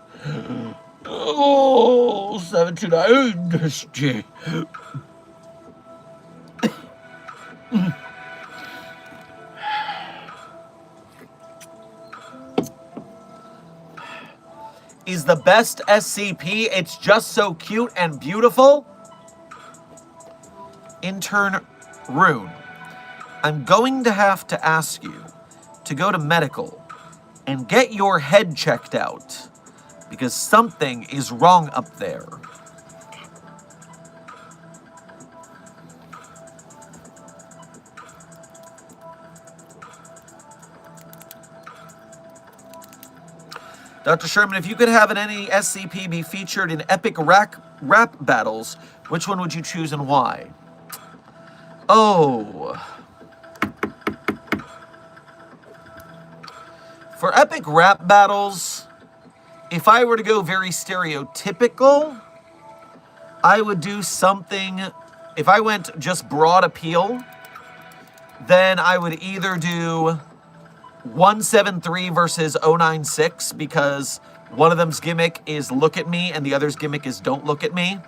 A: Oh, 729. Is the best SCP. It's just so cute and beautiful. Intern Rune, I'm going to have to ask you to go to medical and get your head checked out because something is wrong up there. Dr. Sherman, if you could have any SCP be featured in epic rap battles, which one would you choose and why? Oh. For epic rap battles, if I were to go very stereotypical, I would do something, if I went just broad appeal, then I would either do 173 versus 096 because one of them's gimmick is look at me and the other's gimmick is don't look at me.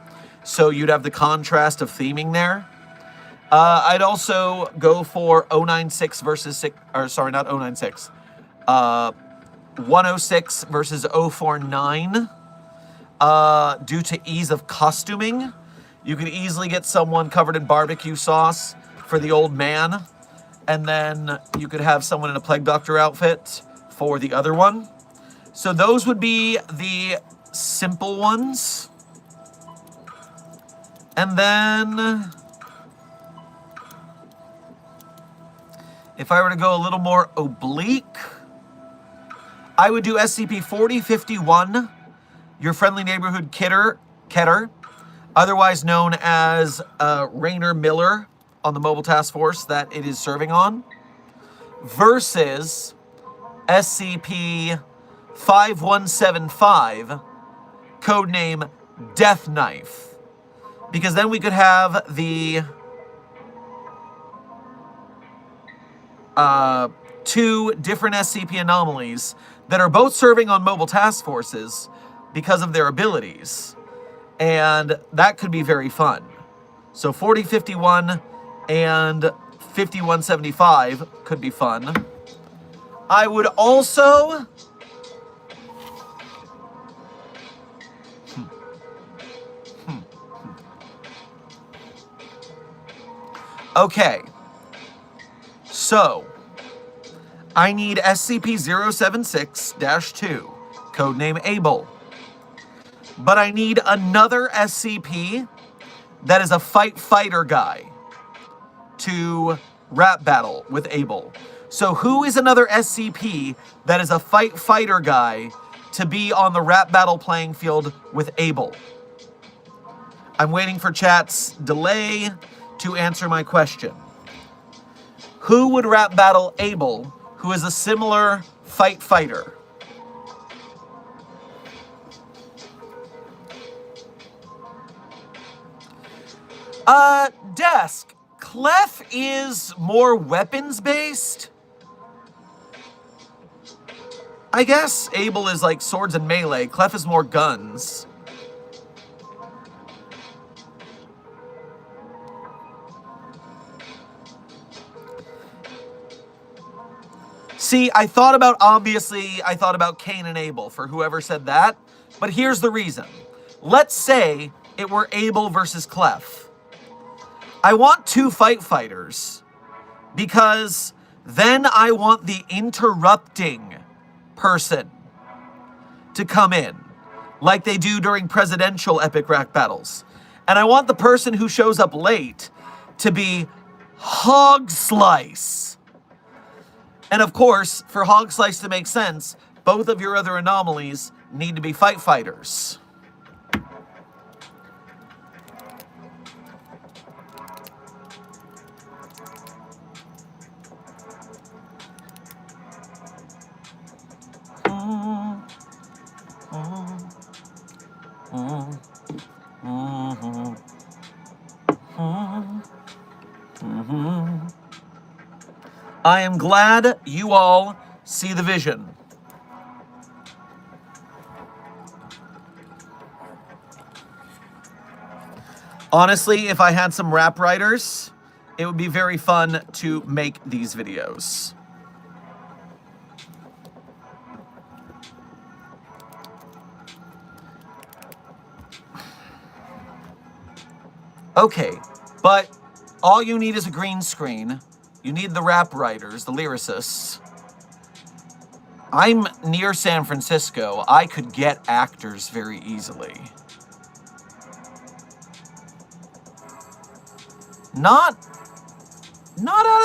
A: So you'd have the contrast of theming there. I'd also go for 096 versus 106 versus 049. Due to ease of costuming, you could easily get someone covered in barbecue sauce for the old man. And then you could have someone in a Plague Doctor outfit for the other one. So those would be the simple ones. And then if I were to go a little more oblique, I would do SCP-4051, your friendly neighborhood Keter, otherwise known as Rainer Miller on the mobile task force that it is serving on, versus SCP-5175, codename Death Knife. Because then we could have the two different SCP anomalies that are both serving on mobile task forces because of their abilities. And that could be very fun. So 4051 and 5175 could be fun. I would also... Okay. So, I need SCP-076-2, codename Abel. But I need another SCP that is a fighter guy to rap battle with Abel. So who is another SCP that is a fighter guy to be on the rap battle playing field with Abel? I'm waiting for chat's delay to answer my question. Who would rap battle Abel, who is a similar fighter? Desk. Clef is more weapons-based. I guess Abel is like swords and melee. Clef is more guns. See, I thought about Cain and Abel for whoever said that, but here's the reason. Let's say it were Abel versus Clef. I want two fighters because then I want the interrupting person to come in like they do during presidential epic rap battles. And I want the person who shows up late to be Hog Slice. And of course, for Hog Slice to make sense, both of your other anomalies need to be fighters. I am glad you all see the vision. Honestly, if I had some rap writers, it would be very fun to make these videos. Okay, but all you need is a green screen. You need the rap writers, the lyricists. I'm near San Francisco. I could get actors very easily. Not out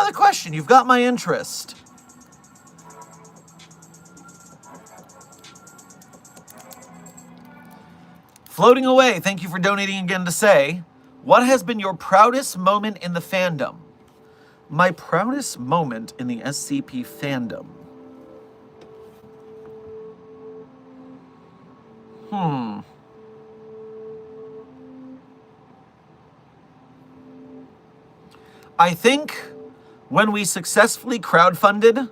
A: of the question. You've got my interest. Floating Away, thank you for donating again to say, what has been your proudest moment in the fandom? My proudest moment in the SCP fandom? I think when we successfully crowdfunded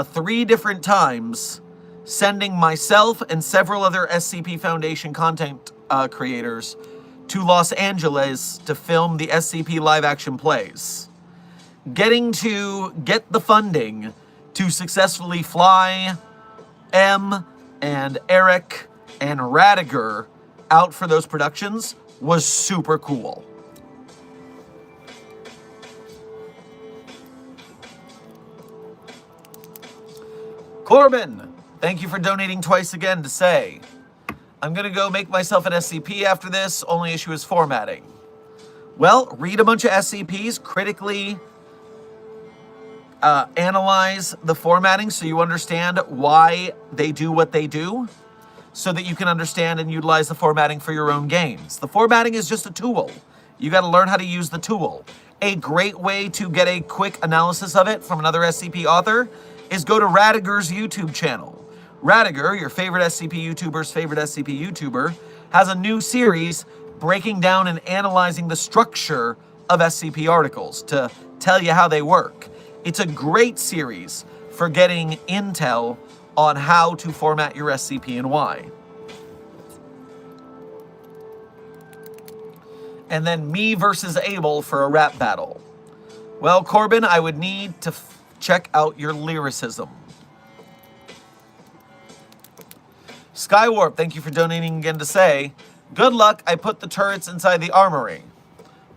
A: 3 different times, sending myself and several other SCP Foundation content creators to Los Angeles to film the SCP live-action plays. Getting to get the funding to successfully fly M and Eric and Radiger out for those productions was super cool. Corbin, thank you for donating twice again to say, I'm going to go make myself an SCP after this, only issue is formatting. Well, read a bunch of SCPs, critically analyze the formatting so you understand why they do what they do, so that you can understand and utilize the formatting for your own gains. The formatting is just a tool. You got to learn how to use the tool. A great way to get a quick analysis of it from another SCP author is go to Radiger's YouTube channel. Radiger, your favorite SCP YouTuber's favorite SCP YouTuber, has a new series breaking down and analyzing the structure of SCP articles to tell you how they work. It's a great series for getting intel on how to format your SCP and why. And then me versus Abel for a rap battle. Well, Corbin, I would need to check out your lyricism. Skywarp, thank you for donating again to say, good luck, I put the turrets inside the armory.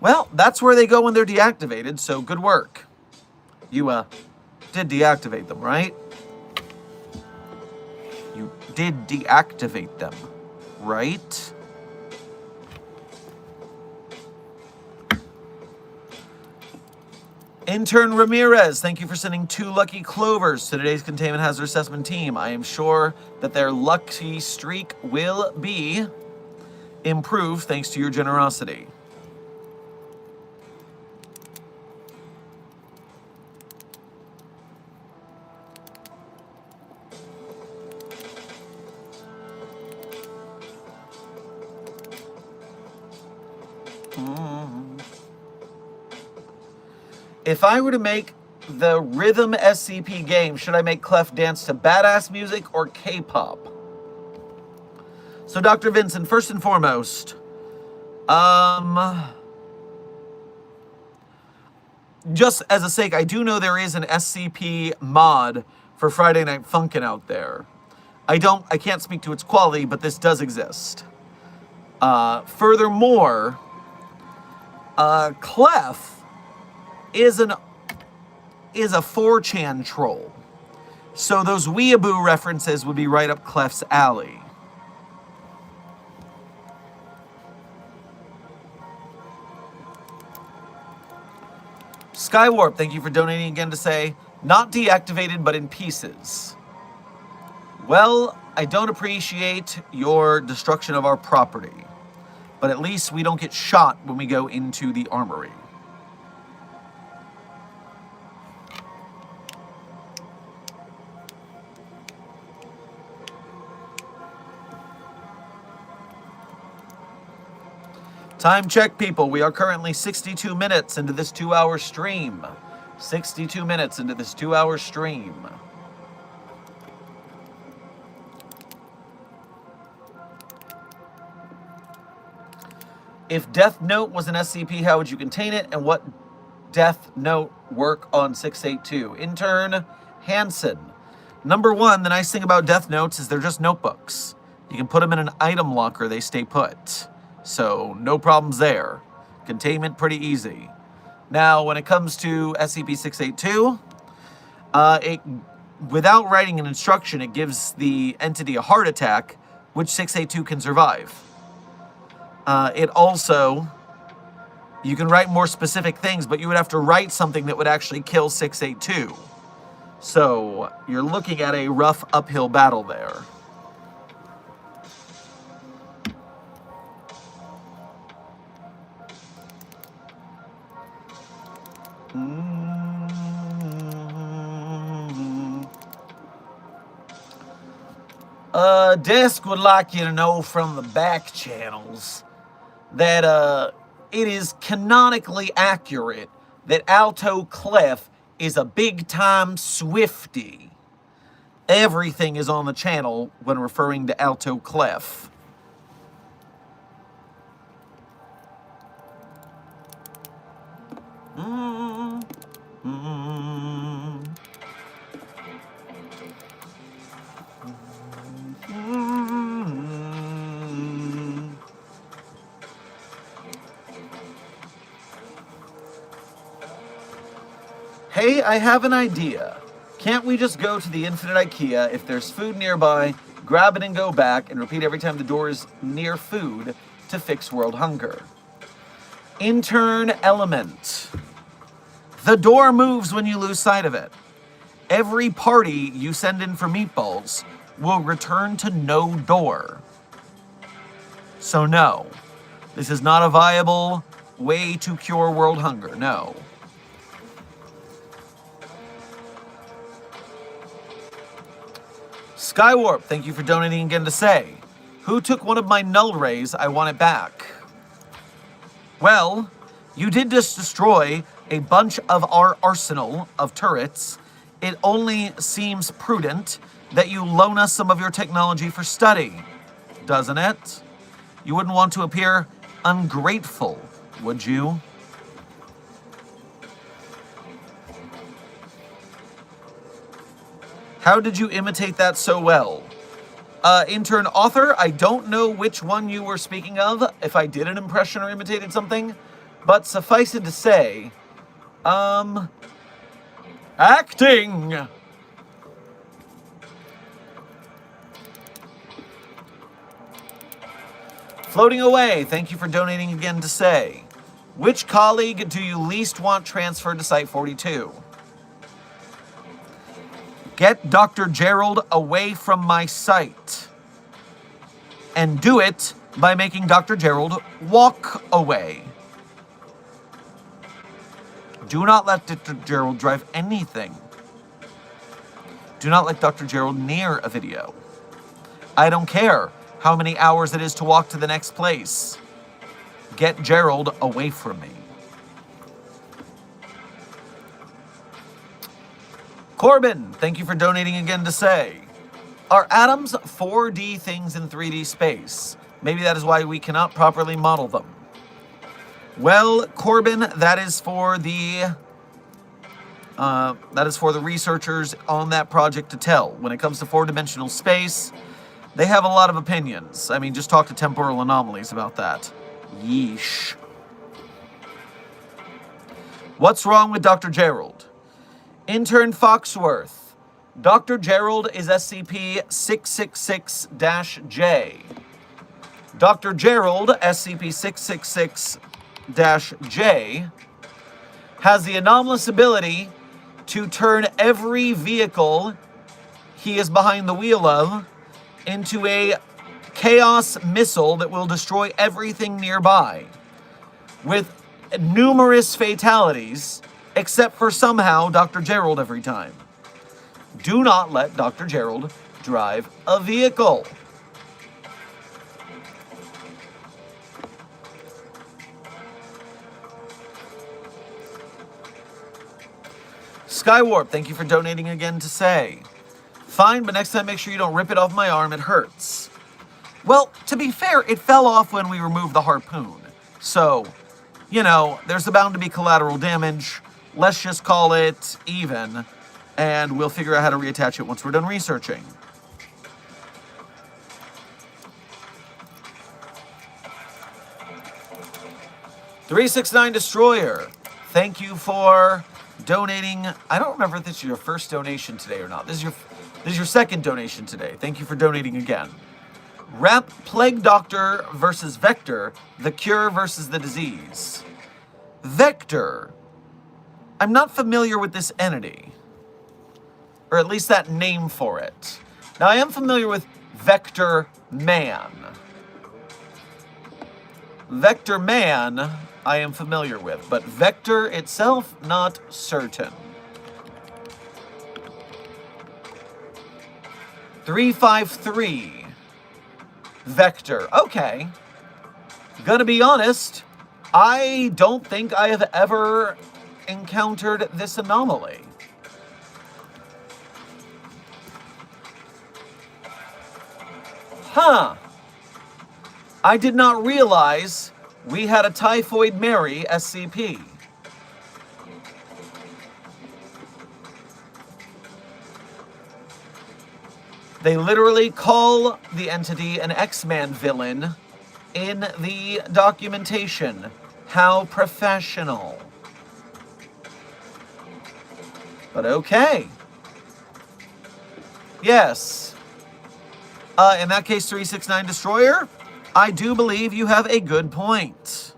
A: Well, that's where they go when they're deactivated, so good work. You, did deactivate them, right? You did deactivate them, right? Intern Ramirez, thank you for sending 2 lucky clovers to today's Containment Hazard Assessment team. I am sure that their lucky streak will be improved thanks to your generosity. If I were to make the Rhythm SCP game, should I make Clef dance to badass music or K-pop? So, Dr. Vincent, first and foremost, just as a sake, I do know there is an SCP mod for Friday Night Funkin' out there. I can't speak to its quality, but this does exist. Furthermore, Clef is a 4chan troll. So those weeaboo references would be right up Clef's alley. Skywarp, thank you for donating again to say, not deactivated, but in pieces. Well, I don't appreciate your destruction of our property, but at least we don't get shot when we go into the armory. Time check, people. We are currently 62 minutes into this 2-hour stream. 62 minutes into this 2-hour stream. If Death Note was an SCP, how would you contain it? And what Death Note work on 682? Intern Hansen. Number one, the nice thing about Death Notes is they're just notebooks. You can put them in an item locker, they stay put. So, no problems there. Containment pretty easy. Now, when it comes to SCP-682, without writing an instruction, it gives the entity a heart attack, which 682 can survive. It also, you can write more specific things, but you would have to write something that would actually kill 682. So, you're looking at a rough uphill battle there. Desk would like you to know from the back channels that it is canonically accurate that Alto Clef is a big-time Swiftie. Everything is on the channel when referring to Alto Clef. Hey, I have an idea. Can't we just go to the Infinite IKEA, if there's food nearby, grab it and go back, and repeat every time the door is near food to fix world hunger? Intern Element. The door moves when you lose sight of it. Every party you send in for meatballs will return to no door. So no, this is not a viable way to cure world hunger. No. Skywarp, thank you for donating again to say, who took one of my null rays? I want it back. Well, you did just destroy a bunch of our arsenal of turrets. It only seems prudent that you loan us some of your technology for study, doesn't it? You wouldn't want to appear ungrateful, would you? How did you imitate that so well? Intern author, I don't know which one you were speaking of, if I did an impression or imitated something, but suffice it to say, acting! Floating away, thank you for donating again to say, which colleague do you least want transferred to Site 42? Get Dr. Gerald away from my site. And do it by making Dr. Gerald walk away. Do not let Dr. Gerald drive anything. Do not let Dr. Gerald near a video. I don't care how many hours it is to walk to the next place. Get Gerald away from me. Corbin, thank you for donating again to say, are atoms 4D things in 3D space? Maybe that is why we cannot properly model them. Well, Corbin, that is for the researchers on that project to tell. When it comes to four-dimensional space, they have a lot of opinions. I mean, just talk to temporal anomalies about that. Yeesh. What's wrong with Dr. Gerald? Intern Foxworth. Dr. Gerald is SCP-666-J. Dr. Gerald, SCP-666-J, has the anomalous ability to turn every vehicle he is behind the wheel of into a chaos missile that will destroy everything nearby, with numerous fatalities, except for somehow Dr. Gerald every time. Do not let Dr. Gerald drive a vehicle. Skywarp, thank you for donating again to say, fine, but next time make sure you don't rip it off my arm, it hurts. Well, to be fair, it fell off when we removed the harpoon. So, you know, there's bound to be collateral damage. Let's just call it even, and we'll figure out how to reattach it once we're done researching. $369 Destroyer, thank you for donating. I don't remember if this is your first donation today or not. This is your second donation today. Thank you for donating again. Rap Plague Doctor versus Vector, the cure versus the disease. Vector. I'm not familiar with this entity, or at least that name for it. Now, I am familiar with Vector Man. Vector Man, I am familiar with, but Vector itself, not certain. 353. Vector. Okay. Gonna be honest, I don't think I have ever encountered this anomaly. Huh. I did not realize we had a Typhoid Mary SCP. They literally call the entity an X-Man villain in the documentation. How professional. But okay. Yes. In that case, 369 Destroyer, I do believe you have a good point.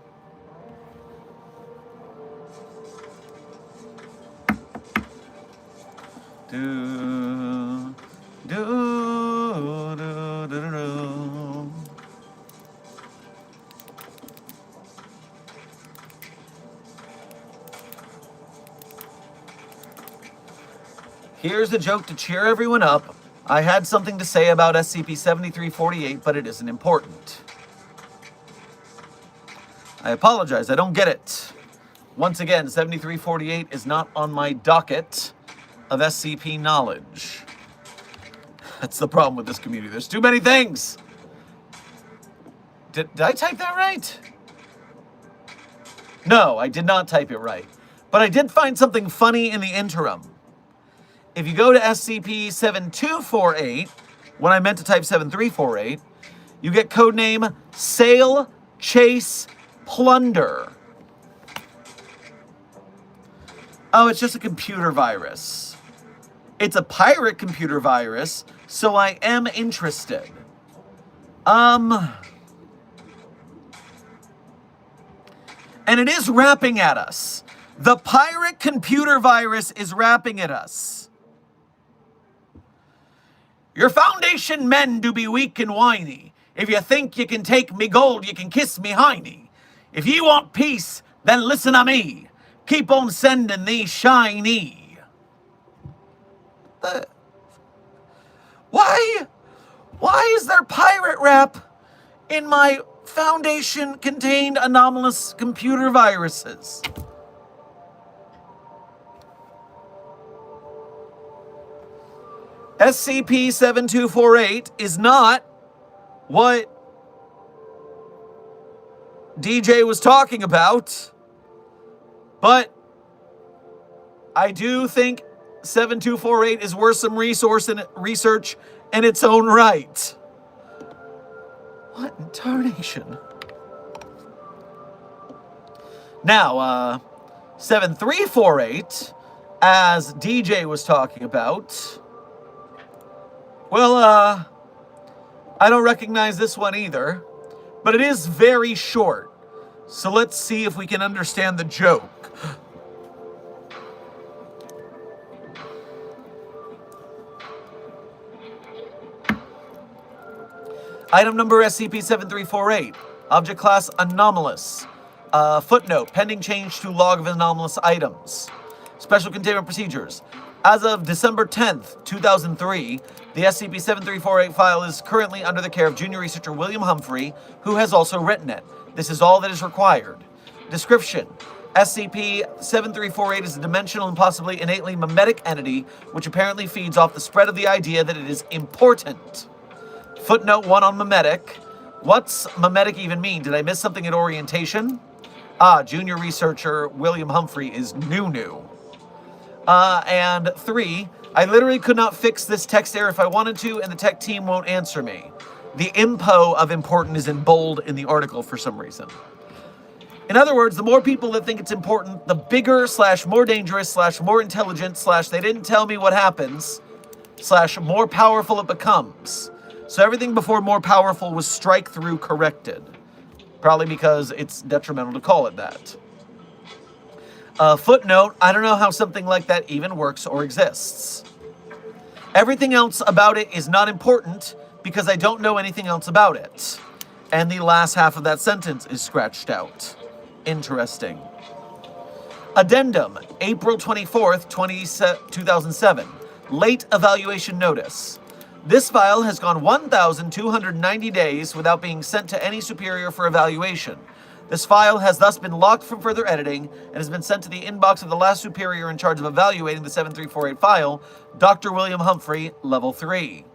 A: Do, do, do, do, do, do. Here's a joke to cheer everyone up. I had something to say about SCP-7348, but it isn't important. I apologize, I don't get it. Once again, 7348 is not on my docket of SCP knowledge. That's the problem with this community. There's too many things. Did I type that right? No, I did not type it right. But I did find something funny in the interim. If you go to SCP-7248, when I meant to type 7348, you get codename Sail, Chase, Plunder. Oh, it's just a computer virus. It's a pirate computer virus, so I am interested. And it is rapping at us. The pirate computer virus is rapping at us. Your foundation men do be weak and whiny. If you think you can take me gold, you can kiss me hiney. If ye want peace, then listen to me. Keep on sending these shiny. Why is there pirate rap in my Foundation-contained anomalous computer viruses? SCP-7248 is not what DJ was talking about, but I do think 7248 is worth some research in its own right. What in tarnation? Now, 7348, as DJ was talking about, well, I don't recognize this one either, but it is very short. So let's see if we can understand the joke. Item number SCP-7348. Object class anomalous. Footnote, pending change to log of anomalous items. Special containment procedures. As of December 10th, 2003, the SCP-7348 file is currently under the care of junior researcher William Humphrey, who has also written it. This is all that is required. Description. SCP-7348 is a dimensional and possibly innately mimetic entity, which apparently feeds off the spread of the idea that it is important. Footnote 1 on mimetic. What's mimetic even mean? Did I miss something at orientation? Junior researcher William Humphrey is new. And 3, I literally could not fix this text error if I wanted to, and the tech team won't answer me. The impo of important is in bold in the article for some reason. In other words, the more people that think it's important, the bigger / more dangerous / more intelligent / they didn't tell me what happens / more powerful it becomes. So everything before more powerful was strike through corrected. Probably because it's detrimental to call it that. Footnote, I don't know how something like that even works or exists. Everything else about it is not important because I don't know anything else about it. And the last half of that sentence is scratched out. Interesting. Addendum, April 24th, 2007. Late evaluation notice. This file has gone 1,290 days without being sent to any superior for evaluation. This file has thus been locked from further editing and has been sent to the inbox of the last superior in charge of evaluating the 7348 file, Dr. William Humphrey, Level 3.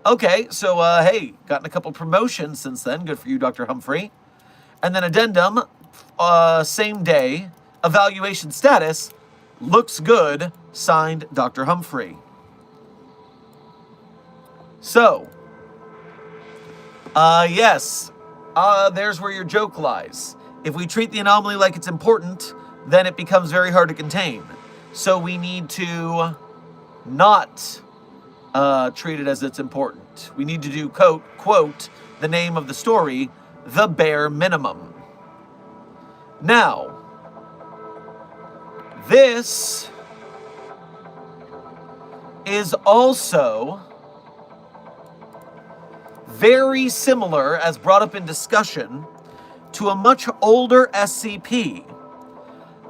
A: Okay, so, hey, gotten a couple promotions since then. Good for you, Dr. Humphrey. And then addendum, same day, evaluation status, looks good, signed Dr. Humphrey. So, yes, there's where your joke lies. If we treat the anomaly like it's important, then it becomes very hard to contain. So we need to not treat it as it's important. We need to do, quote, the name of the story, the bare minimum. Now, this is also very similar, as brought up in discussion, to a much older SCP.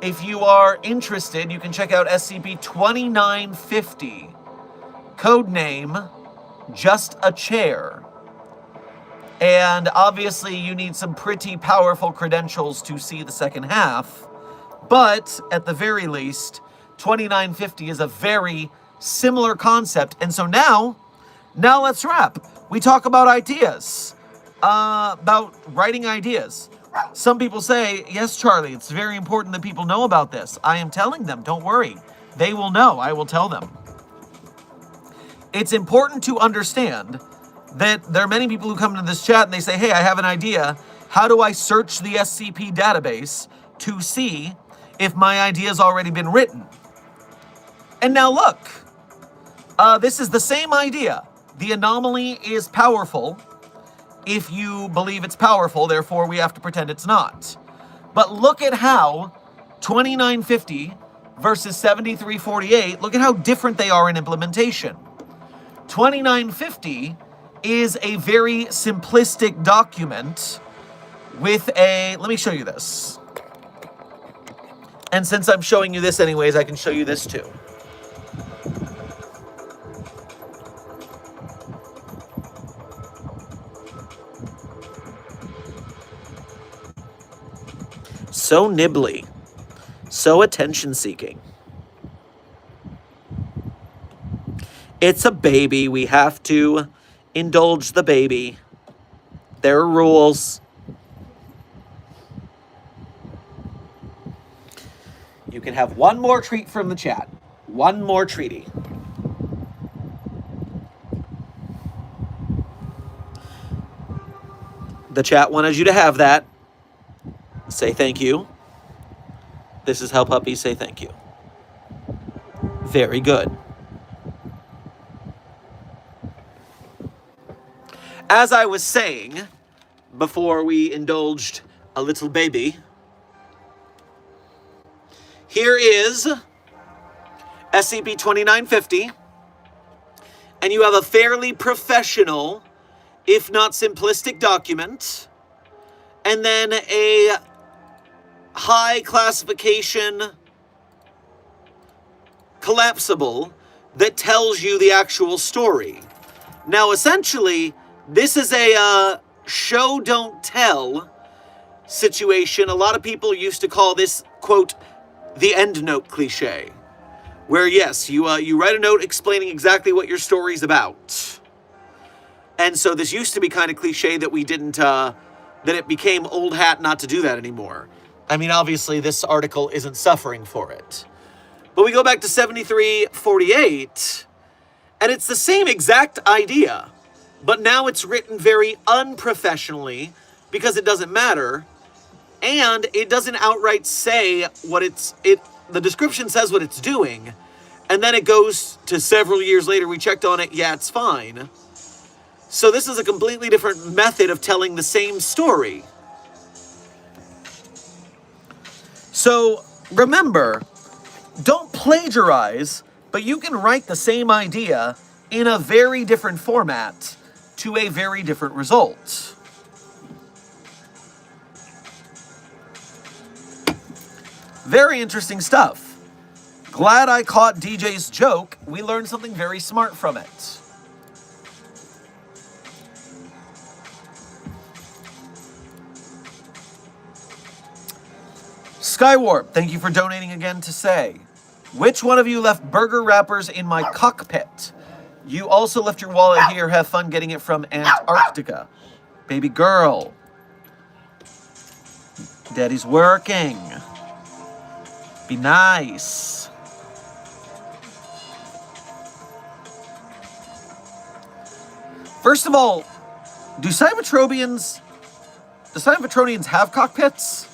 A: If you are interested, you can check out SCP-2950, codename Just a Chair. And obviously you need some pretty powerful credentials to see the second half, but at the very least, 2950 is a very similar concept. And so now let's wrap. We talk about ideas, about writing ideas. Some people say, yes, Charlie, it's very important that people know about this. I am telling them, don't worry. They will know, I will tell them. It's important to understand that there are many people who come into this chat and they say, hey, I have an idea. How do I search the SCP database to see if my idea has already been written? And now look, this is the same idea. The anomaly is powerful. If you believe it's powerful, therefore we have to pretend it's not. But look at how 2950 versus 7348, look at how different they are in implementation. 2950 is a very simplistic document with a, let me show you this. And since I'm showing you this anyways, I can show you this too. So nibbly, so attention-seeking. It's a baby. We have to indulge the baby. There are rules. You can have one more treat from the chat. One more treaty. The chat wanted you to have that. Say thank you. This is how puppies say thank you. Very good. As I was saying, before we indulged a little baby, here is SCP-2950, and you have a fairly professional, if not simplistic document, and then a high classification collapsible that tells you the actual story. Now, essentially, this is a show don't tell situation. A lot of people used to call this, quote, the end note cliche, where yes, you write a note explaining exactly what your story's about. And so this used to be kind of cliche that we didn't, that it became old hat not to do that anymore. I mean, obviously, this article isn't suffering for it. But we go back to 7348, and it's the same exact idea, but now it's written very unprofessionally because it doesn't matter, and it doesn't outright say what the description says what it's doing, and then it goes to several years later, we checked on it, yeah, it's fine. So this is a completely different method of telling the same story. So remember, don't plagiarize, but you can write the same idea in a very different format to a very different result. Very interesting stuff. Glad I caught DJ's joke. We learned something very smart from it. Skywarp, thank you for donating again to say, which one of you left burger wrappers in my cockpit? You also left your wallet here. Have fun getting it from Antarctica. Baby girl. Daddy's working. Be nice. First of all, do Cybertronians have cockpits?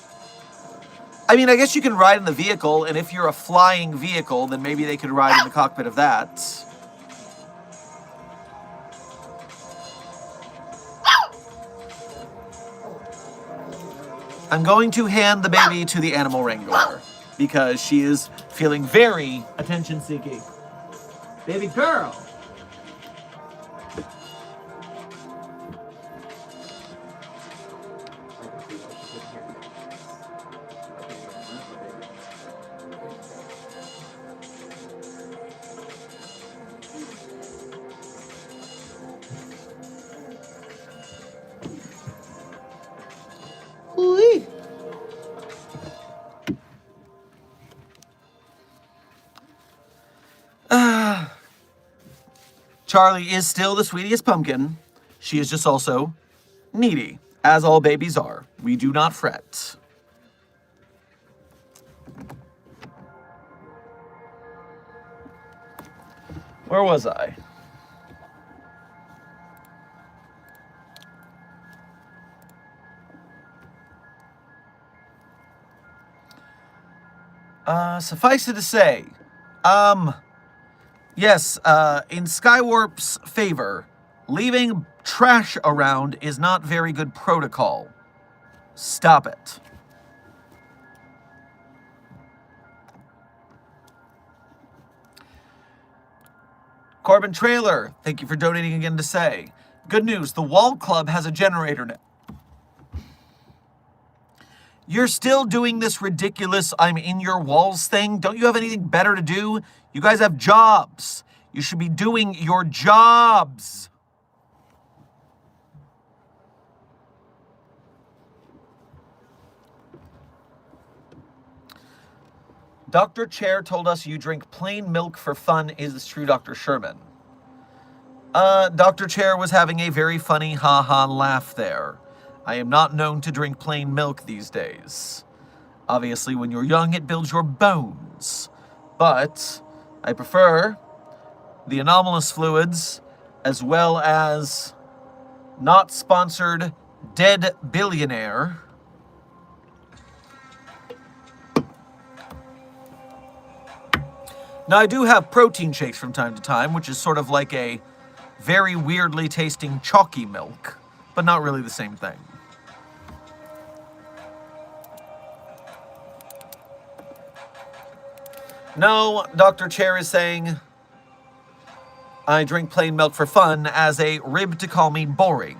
A: I mean, I guess you can ride in the vehicle, and if you're a flying vehicle, then maybe they could ride in the cockpit of that. I'm going to hand the baby to the animal wrangler, because she is feeling very attention-seeking. Baby girl! Charlie is still the sweetest pumpkin. She is just also needy, as all babies are. We do not fret. Where was I? Suffice it to say, yes, in Skywarp's favor, leaving trash around is not very good protocol. Stop it. Corbin Trailer, thank you for donating again to say. Good news, the Wall Club has a generator now. You're still doing this ridiculous I'm in your walls thing? Don't you have anything better to do? You guys have jobs. You should be doing your jobs. Dr. Chair told us you drink plain milk for fun. Is this true, Dr. Sherman? Dr. Chair was having a very funny ha-ha laugh there. I am not known to drink plain milk these days. Obviously, when you're young, it builds your bones. But I prefer the anomalous fluids, as well as not sponsored dead billionaire. Now, I do have protein shakes from time to time, which is sort of like a very weirdly tasting chalky milk, but not really the same thing. No, Dr. Chair is saying I drink plain milk for fun as a rib to call me boring,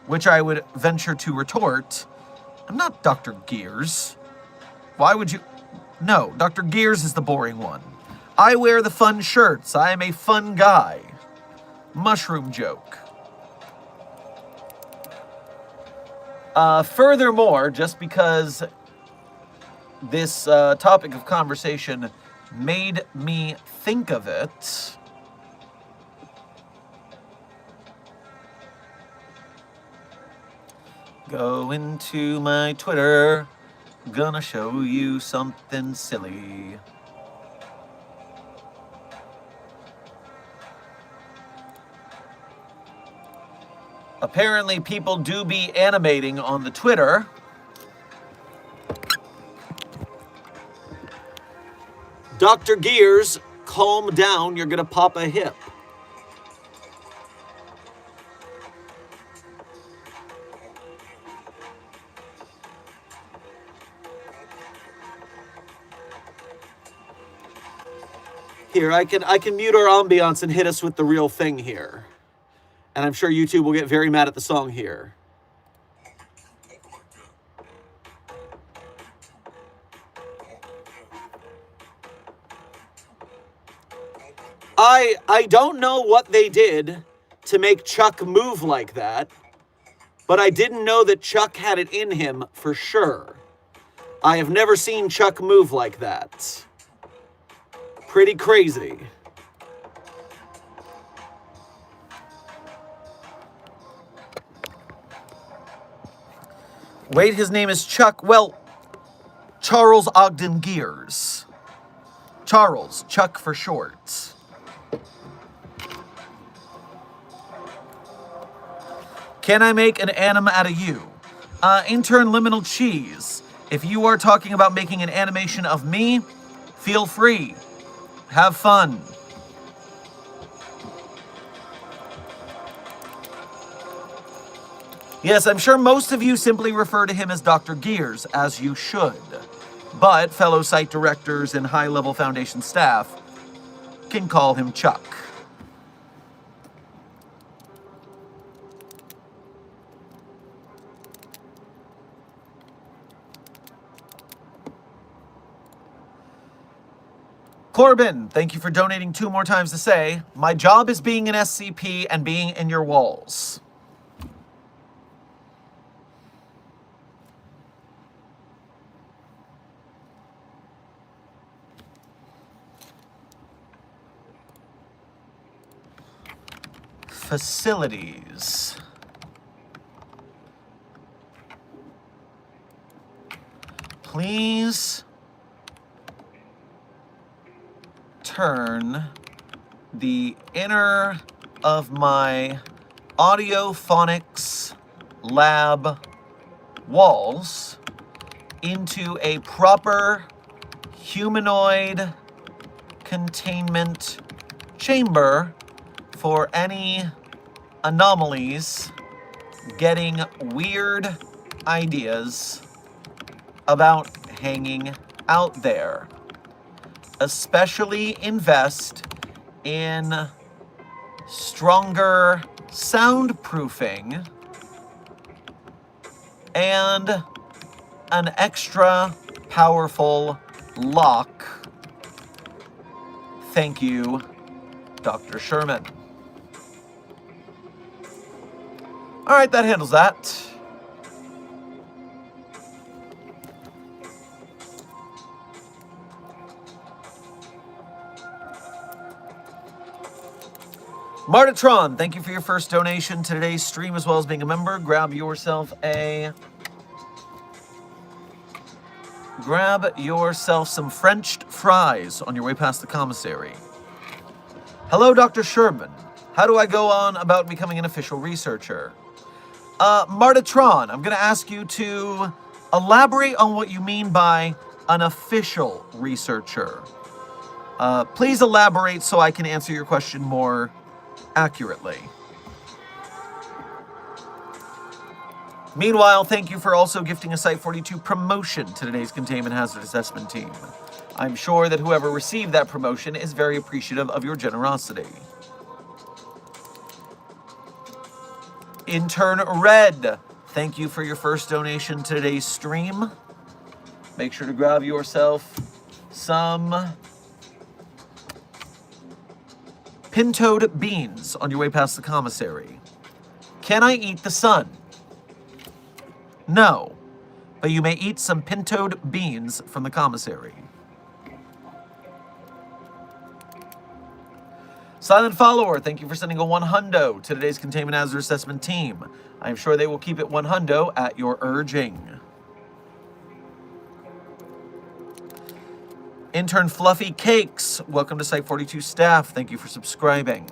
A: which I would venture to retort, I'm not Dr. Gears. Why would you? No, Dr. Gears is the boring one. I wear the fun shirts. I am a fun guy. Mushroom joke. Furthermore, just because this topic of conversation made me think of it, go into my Twitter, gonna show you something silly. Apparently, people do be animating on the Twitter. Dr. Gears, calm down, you're gonna pop a hip. Here, I can mute our ambiance and hit us with the real thing here. And I'm sure YouTube will get very mad at the song here. I don't know what they did to make Chuck move like that, but I didn't know that Chuck had it in him for sure. I have never seen Chuck move like that. Pretty crazy. Wait, his name is Chuck. Well, Charles Ogden Gears. Charles, Chuck for short. Can I make an anime out of you? Intern Liminal Cheese. If you are talking about making an animation of me, feel free. Have fun. Yes, I'm sure most of you simply refer to him as Dr. Gears, as you should. But fellow site directors and high-level Foundation staff can call him Chuck. Corbin, thank you for donating 2 more times to say, my job is being an SCP and being in your walls. facilities. Please turn the inner of my audiophonics lab walls into a proper humanoid containment chamber for any anomalies getting weird ideas about hanging out there. Especially invest in stronger soundproofing and an extra powerful lock. Thank you, Dr. Sherman. All right, that handles that. Martatron, thank you for your first donation to today's stream, as well as being a member. Grab yourself some French fries on your way past the commissary. Hello, Dr. Sherman. How do I go on about becoming an official researcher? Martatron, I'm going to ask you to elaborate on what you mean by an official researcher. Please elaborate so I can answer your question more accurately. Meanwhile, thank you for also gifting a Site-42 promotion to today's Containment Hazard Assessment team. I'm sure that whoever received that promotion is very appreciative of your generosity. Intern Red, thank you for your first donation to today's stream. Make sure to grab yourself some pintoed beans on your way past the commissary. Can I eat the sun? No, but you may eat some pintoed beans from the commissary. Silent Follower, thank you for sending a 100 to today's Containment Hazard Assessment team. I am sure they will keep it 100 at your urging. Intern Fluffy Cakes, welcome to Site-42 staff. Thank you for subscribing.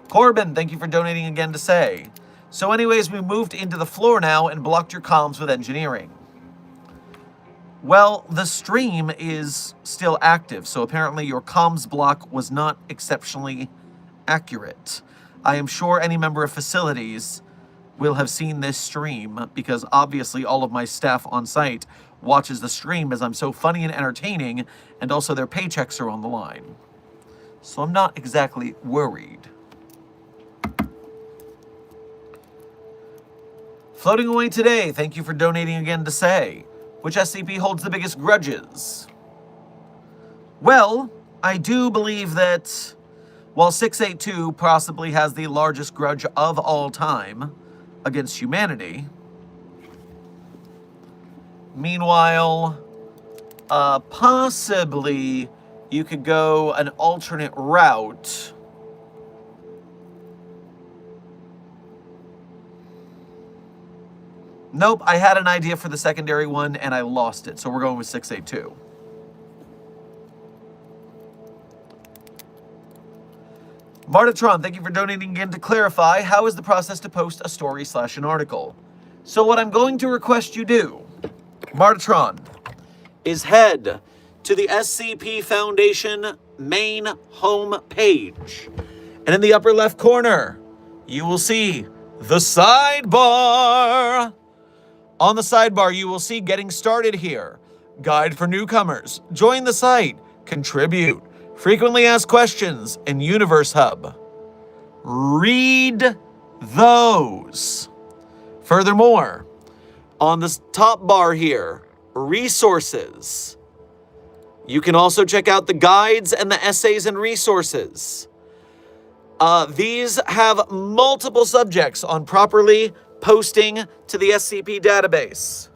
A: Corbin, thank you for donating again to say. So anyways, we moved into the floor now and blocked your comms with engineering. Well, the stream is still active, so apparently your comms block was not exceptionally accurate. I am sure any member of facilities will have seen this stream because obviously all of my staff on site watches the stream as I'm so funny and entertaining, and also their paychecks are on the line. So I'm not exactly worried. Floating away today, thank you for donating again to say, which SCP holds the biggest grudges? Well, I do believe that while 682 possibly has the largest grudge of all time against humanity, meanwhile, possibly you could go an alternate route. Nope, I had an idea for the secondary one and I lost it, so we're going with 682. Martatron, thank you for donating again to clarify. How is the process to post a story / an article? So what I'm going to request you do, Martatron, is head to the SCP Foundation main home page. And in the upper left corner, you will see the sidebar. On the sidebar, you will see Getting Started Here, Guide for Newcomers, Join the Site, Contribute, Frequently Asked Questions, and Universe Hub. Read those. Furthermore, on the top bar here, Resources. You can also check out the guides and the essays and resources. These have multiple subjects on properly posting to the SCP database.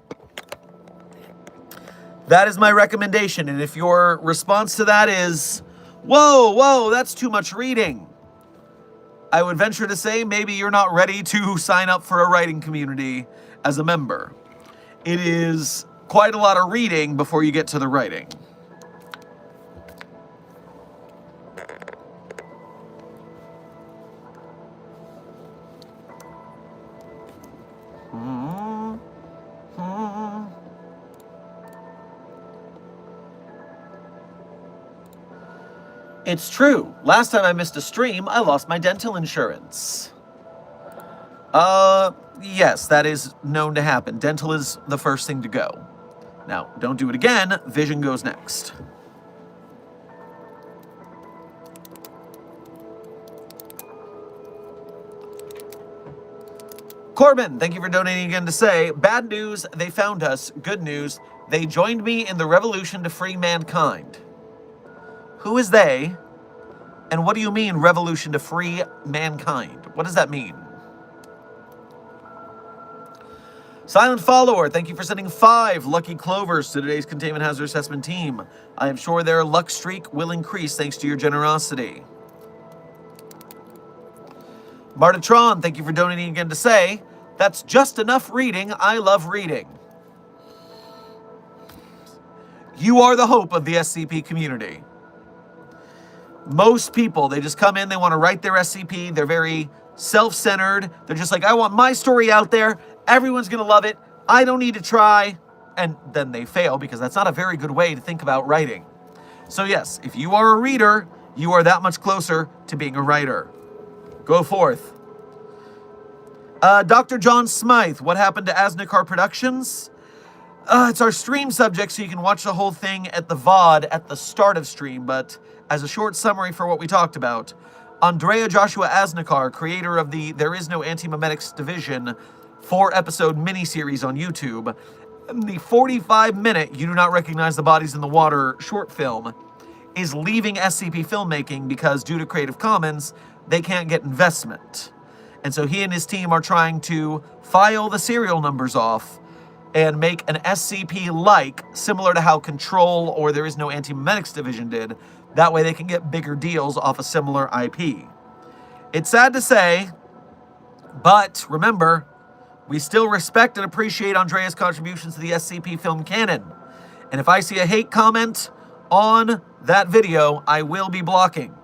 A: That is my recommendation, and if your response to that is, whoa, that's too much reading, I would venture to say maybe you're not ready to sign up for a writing community as a member. It is quite a lot of reading before you get to the writing. It's true. Last time I missed a stream, I lost my dental insurance. Yes, that is known to happen. Dental is the first thing to go. Now, don't do it again. Vision goes next. Corbin, thank you for donating again to say, bad news, they found us. Good news, they joined me in the revolution to free mankind. Who is they? And what do you mean, revolution to free mankind? What does that mean? Silent Follower, thank you for sending 5 lucky clovers to today's Containment Hazard Assessment team. I am sure their luck streak will increase thanks to your generosity. Martatron, thank you for donating again to say, that's just enough reading. I love reading. You are the hope of the SCP community. Most people, they just come in, they want to write their SCP, they're very self-centered, they're just like, I want my story out there, everyone's going to love it, I don't need to try, and then they fail because that's not a very good way to think about writing. So yes, if you are a reader, you are that much closer to being a writer. Go forth. Dr. John Smythe, what happened to ASNICAR Productions? It's our stream subject, so you can watch the whole thing at the VOD at the start of stream, but as a short summary for what we talked about, Andrea Joshua ASNICAR, creator of the There Is No Anti-Memetics Division 4-episode miniseries on YouTube, and the 45-minute You Do Not Recognize the Bodies in the Water short film, is leaving SCP filmmaking because due to Creative Commons, they can't get investment. And so he and his team are trying to file the serial numbers off and make an SCP-like, similar to how Control or There Is No Anti-Memetics Division did. That way they can get bigger deals off a similar IP. It's sad to say, but remember, we still respect and appreciate Andrea's contributions to the SCP film canon. And if I see a hate comment on that video, I will be blocking.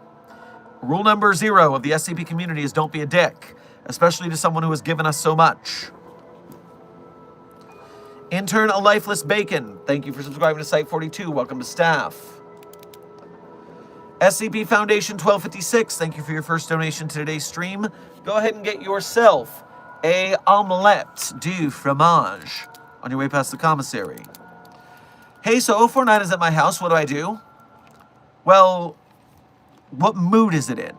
A: Rule number 0 of the SCP community is don't be a dick, especially to someone who has given us so much. Intern A Lifeless Bacon, thank you for subscribing to Site42. Welcome to staff. SCP Foundation 1256, thank you for your first donation to today's stream. Go ahead and get yourself a omelette du fromage on your way past the commissary. Hey, so 049 is at my house. What do I do? Well, what mood is it in?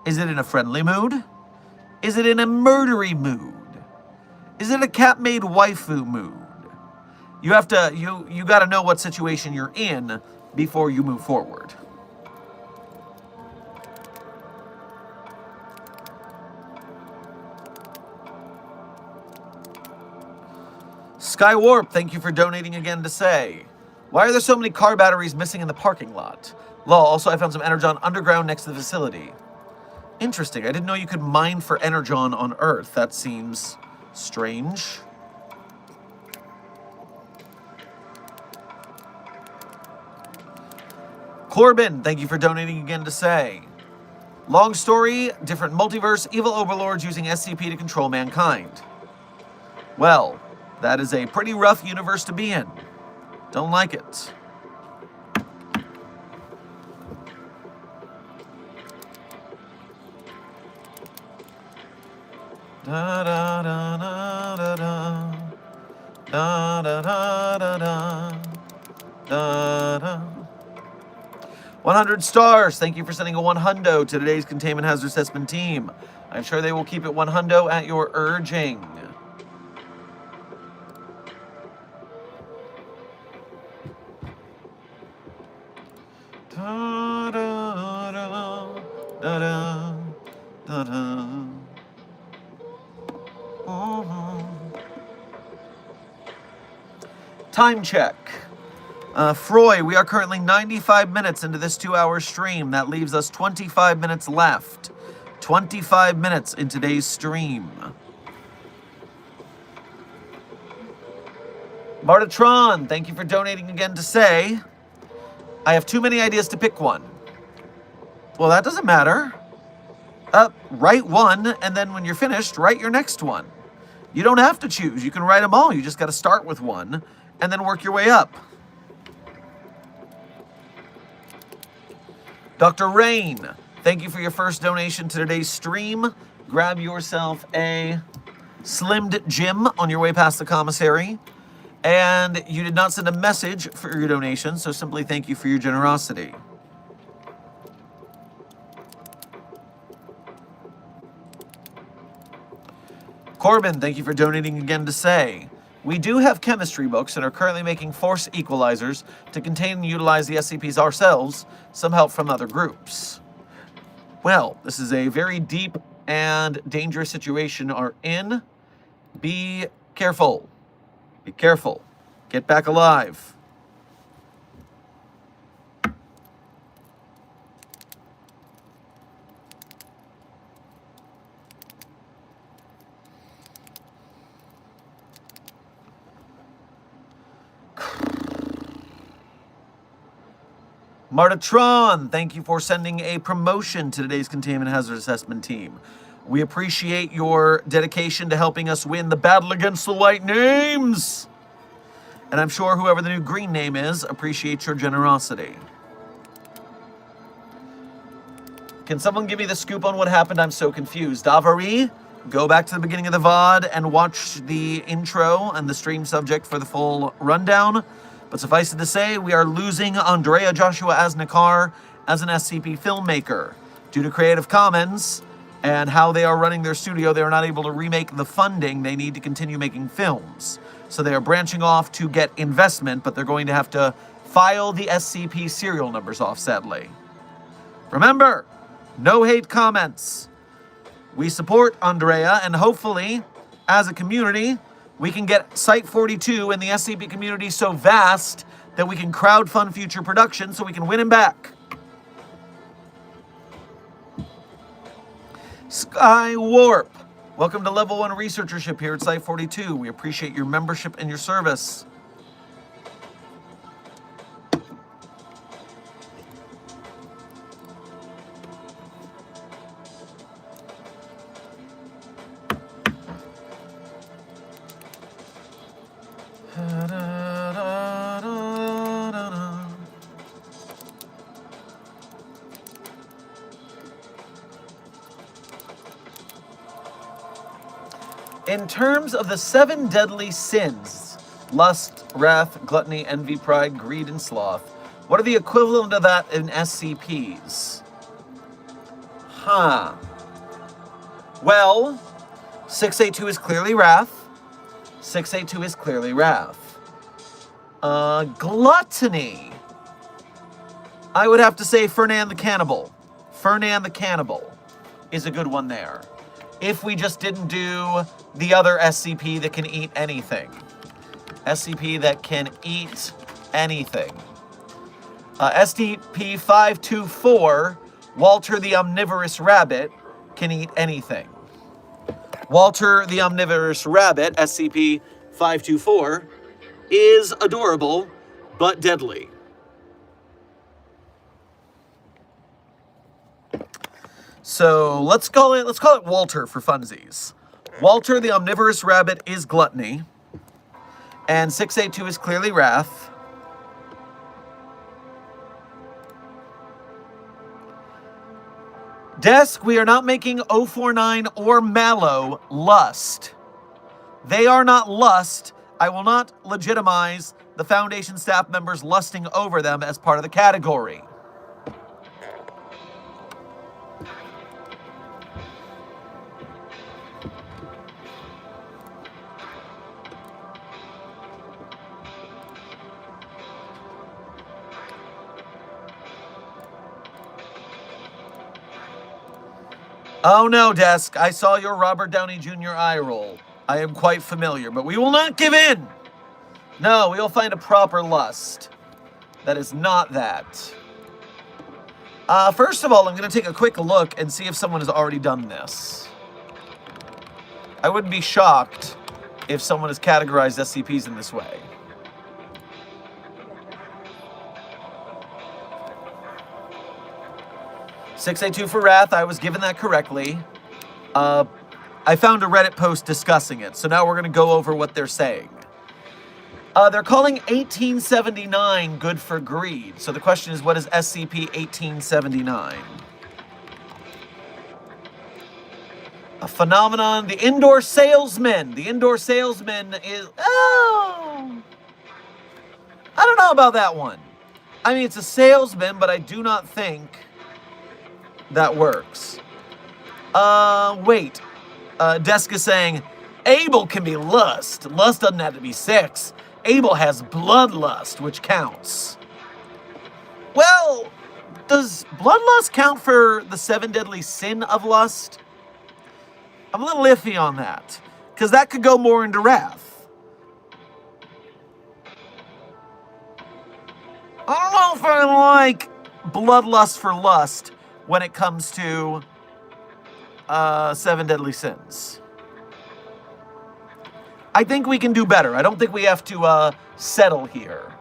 A: Is it in a friendly mood? Is it in a murdery mood? Is it a cat-made waifu mood? You have to, you got to know what situation you're in before you move forward. Skywarp, thank you for donating again to say, why are there so many car batteries missing in the parking lot? Lol, also I found some Energon underground next to the facility. Interesting, I didn't know you could mine for Energon on Earth. That seems strange. Corbin, thank you for donating again to say, long story, different multiverse, evil overlords using SCP to control mankind. Well, that is a pretty rough universe to be in. Don't like it. Da da da da da da da da da da da da. 100 stars. Thank you for sending a 100 to today's Containment Hazard Assessment team. I'm sure they will keep it 100 at your urging. Da da da da da da da. Time check. Froy, we are currently 95 minutes into this 2-hour stream. That leaves us 25 minutes left 25 minutes in today's stream. Martatron, thank you for donating again to say, I have too many ideas to pick one. Well, that doesn't matter. Write one, and then when you're finished, write your next one. You don't have to choose. You can write them all. You just got to start with one, and then work your way up. Dr. Rain, thank you for your first donation to today's stream. Grab yourself a Slimmed Jim on your way past the commissary. And you did not send a message for your donation, so simply thank you for your generosity. Corbin, thank you for donating again to say, we do have chemistry books and are currently making force equalizers to contain and utilize the SCPs ourselves, some help from other groups. Well, this is a very deep and dangerous situation are in. Be careful. Be careful. Get back alive. Martatron, thank you for sending a promotion to today's Containment Hazard Assessment team. We appreciate your dedication to helping us win the battle against the white names. And I'm sure whoever the new green name is appreciates your generosity. Can someone give me the scoop on what happened? I'm so confused. Davari, go back to the beginning of the VOD and watch the intro and the stream subject for the full rundown. But suffice it to say, we are losing Andrea Joshua ASNICAR as an SCP filmmaker. Due to Creative Commons and how they are running their studio, they are not able to remake the funding they need to continue making films. So they are branching off to get investment, but they're going to have to file the SCP serial numbers off, sadly. Remember, no hate comments. We support Andrea, and hopefully, as a community, we can get Site 42 and the SCP community so vast that we can crowdfund future production so we can win him back. Sky Warp, welcome to Level 1 Researchership here at Site 42. We appreciate your membership and your service. In terms of the 7 deadly sins, lust, wrath, gluttony, envy, pride, greed, and sloth, what are the equivalent of that in SCPs? Well, 682 is clearly wrath. 682 is clearly wrath. Gluttony. I would have to say Fernan the Cannibal. Fernan the Cannibal is a good one there. If we just didn't do the other SCP that can eat anything. SCP that can eat anything. SCP-524, Walter the Omnivorous Rabbit, can eat anything. Walter the Omnivorous Rabbit, SCP-524, is adorable, but deadly. So let's call it Walter for funsies. Walter the Omnivorous Rabbit is gluttony, and 682 is clearly wrath. Desk, we are not making 049 or Mallow lust. They are not lust. I will not legitimize the Foundation staff members lusting over them as part of the category. Oh no, Desk, I saw your Robert Downey Jr. eye roll. I am quite familiar, but we will not give in! No, we will find a proper lust. That is not that. First of all, I'm going to take a quick look and see if someone has already done this. I wouldn't be shocked if someone has categorized SCPs in this way. $682 for Wrath. I was given that correctly. I found a Reddit post discussing it, so now we're going to go over what they're saying. They're calling 1879 good for greed. So the question is, what is SCP-1879? A phenomenon, the indoor salesman. The indoor salesman is... Oh! I don't know about that one. I mean, it's a salesman, but I do not think that works. Wait. Desk is saying, Abel can be lust. Lust doesn't have to be sex. Abel has bloodlust, which counts. Well, does bloodlust count for the 7 deadly sin of lust? I'm a little iffy on that, because that could go more into wrath. I don't know if I like bloodlust for lust when it comes to 7 deadly sins. I think we can do better. I don't think we have to settle here.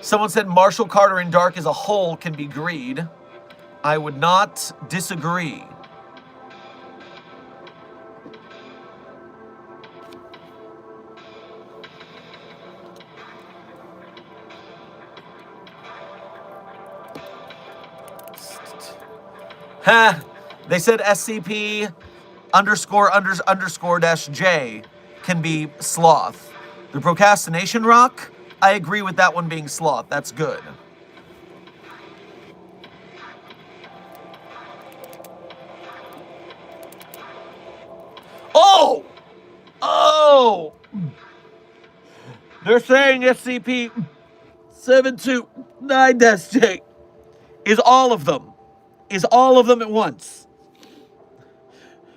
A: Someone said Marshall Carter in Dark as a whole can be greed. I would not disagree. They said SCP __J can be sloth. The procrastination rock, I agree with that one being sloth. That's good. Oh! Oh! They're saying SCP-729-J is all of them. Is all of them at once.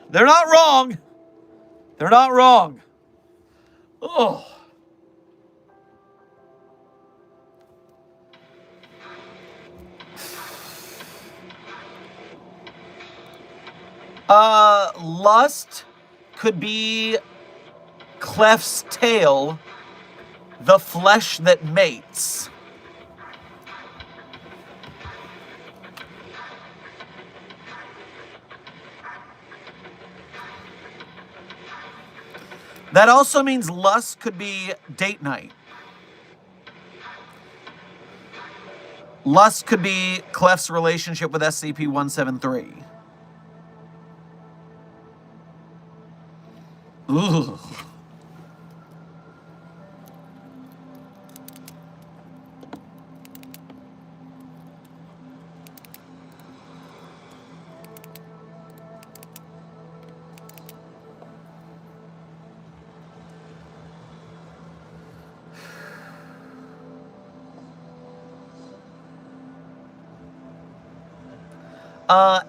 A: They're not wrong. They're not wrong. Oh. Lust could be Clef's tail, the flesh that mates. That also means lust could be date night. Lust could be Clef's relationship with SCP-173. Ugh.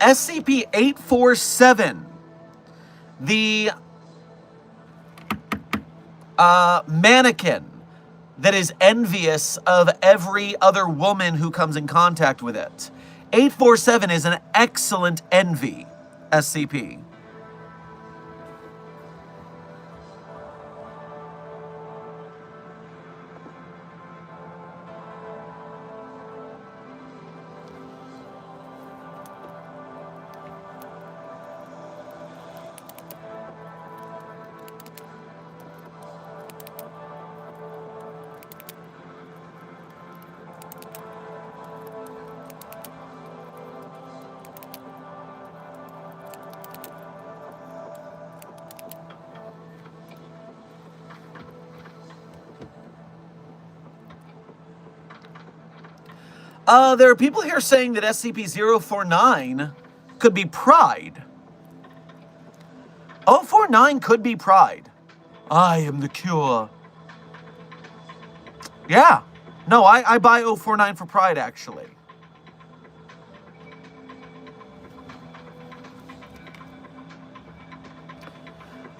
A: SCP-847, the mannequin that is envious of every other woman who comes in contact with it. 847 is an excellent envy SCP. There are people here saying that SCP-049 could be Pride. 049 could be Pride. I am the cure. Yeah. No, I buy 049 for Pride, actually.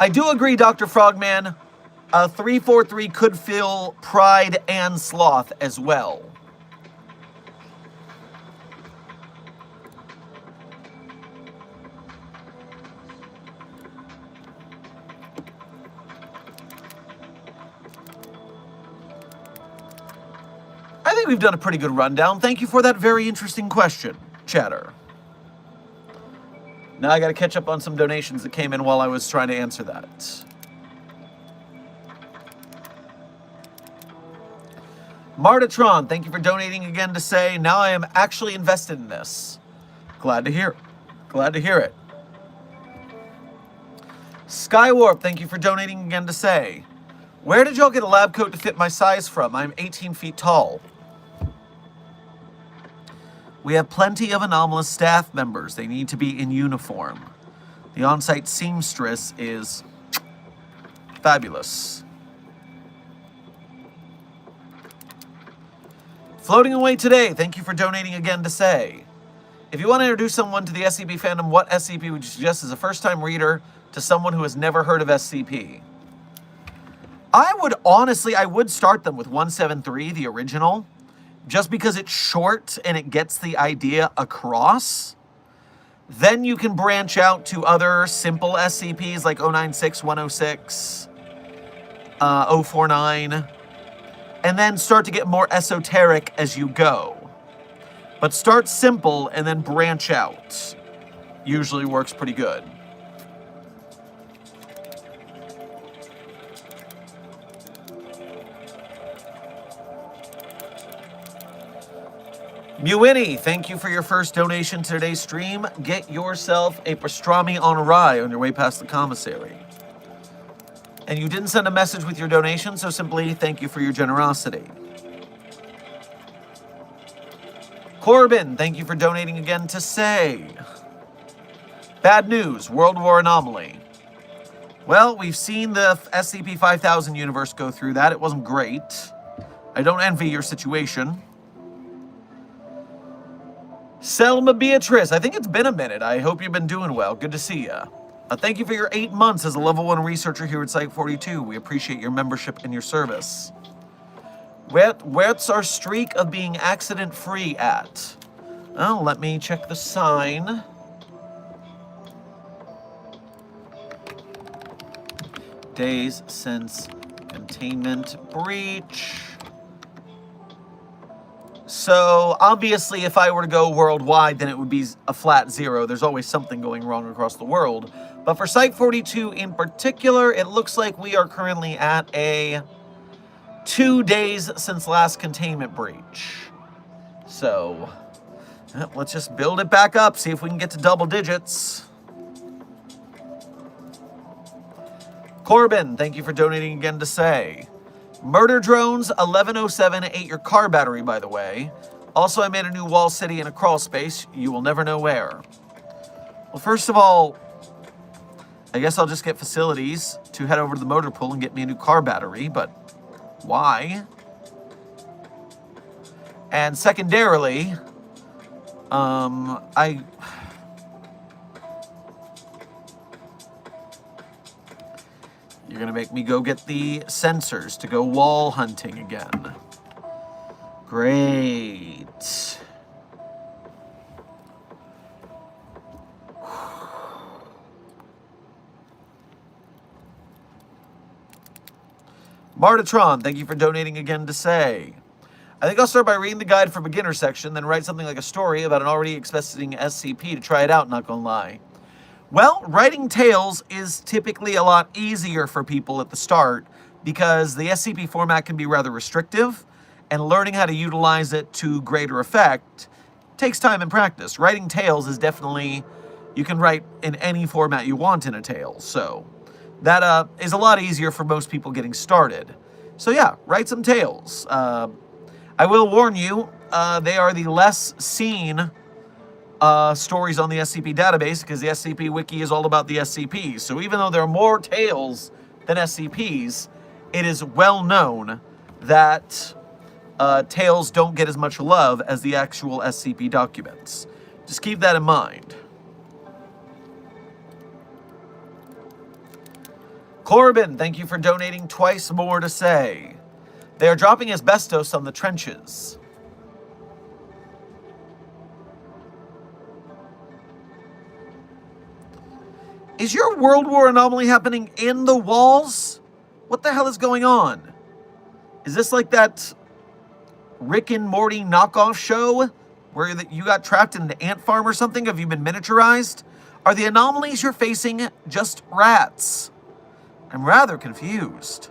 A: I do agree, Dr. Frogman. 343 could feel pride and sloth as well. I think we've done a pretty good rundown. Thank you for that very interesting question, chatter. Now I got to catch up on some donations that came in while I was trying to answer that. Martatron, thank you for donating again to say, now I am actually invested in this. Glad to hear. Glad to hear it. Skywarp, thank you for donating again to say, where did y'all get a lab coat to fit my size from? I'm 18 feet tall. We have plenty of anomalous staff members. They need to be in uniform. The on-site seamstress is fabulous. Floating away today, thank you for donating again to say, if you want to introduce someone to the SCP fandom, what SCP would you suggest as a first-time reader to someone who has never heard of SCP? I would start them with 173, the original, just because it's short and it gets the idea across. Then you can branch out to other simple SCPs like 096, 106, 049, and then start to get more esoteric as you go. But start simple and then branch out. Usually works pretty good. Muini, thank you for your first donation to today's stream. Get yourself a pastrami on rye on your way past the commissary. And you didn't send a message with your donation, so simply thank you for your generosity. Corbin, thank you for donating again to say, bad news, World War Anomaly. Well, we've seen the SCP-5000 universe go through that. It wasn't great. I don't envy your situation. Selma Beatrice, I think it's been a minute. I hope you've been doing well. Good to see ya. Thank you for your 8 months as a level 1 researcher here at Site 42. We appreciate your membership and your service. Where's our streak of being accident-free at? Oh, let me check the sign. Days since containment breach. So, obviously, if I were to go worldwide, then it would be a flat 0. There's always something going wrong across the world. But for Site 42 in particular, it looks like we are currently at a 2 days since last containment breach. So, let's just build it back up, see if we can get to double digits. Corbin, thank you for donating again to say, Murder Drones 1107 ate your car battery, by the way. Also, I made a new wall city in a crawl space. You will never know where. Well, first of all, I guess I'll just get facilities to head over to the motor pool and get me a new car battery, but why? And secondarily, You're gonna make me go get the sensors to go wall hunting again. Great. Martatron, thank you for donating again to say, I think I'll start by reading the guide for beginner section, then write something like a story about an already existing SCP to try it out, not gonna lie. Well, writing tales is typically a lot easier for people at the start because the SCP format can be rather restrictive, and learning how to utilize it to greater effect takes time and practice. Writing tales is definitely, you can write in any format you want in a tale, so that is a lot easier for most people getting started. So yeah, write some tales. I will warn you, they are the less seen stories on the SCP database because the SCP wiki is all about the SCPs. So even though there are more tales than SCPs, it is well known that tales don't get as much love as the actual SCP documents. Just keep that in mind. Corbin, thank you for donating twice more to say. They are dropping asbestos on the trenches. Is your World War anomaly happening in the walls? What the hell is going on? Is this like that Rick and Morty knockoff show where you got trapped in an ant farm or something? Have you been miniaturized? Are the anomalies you're facing just rats? I'm rather confused.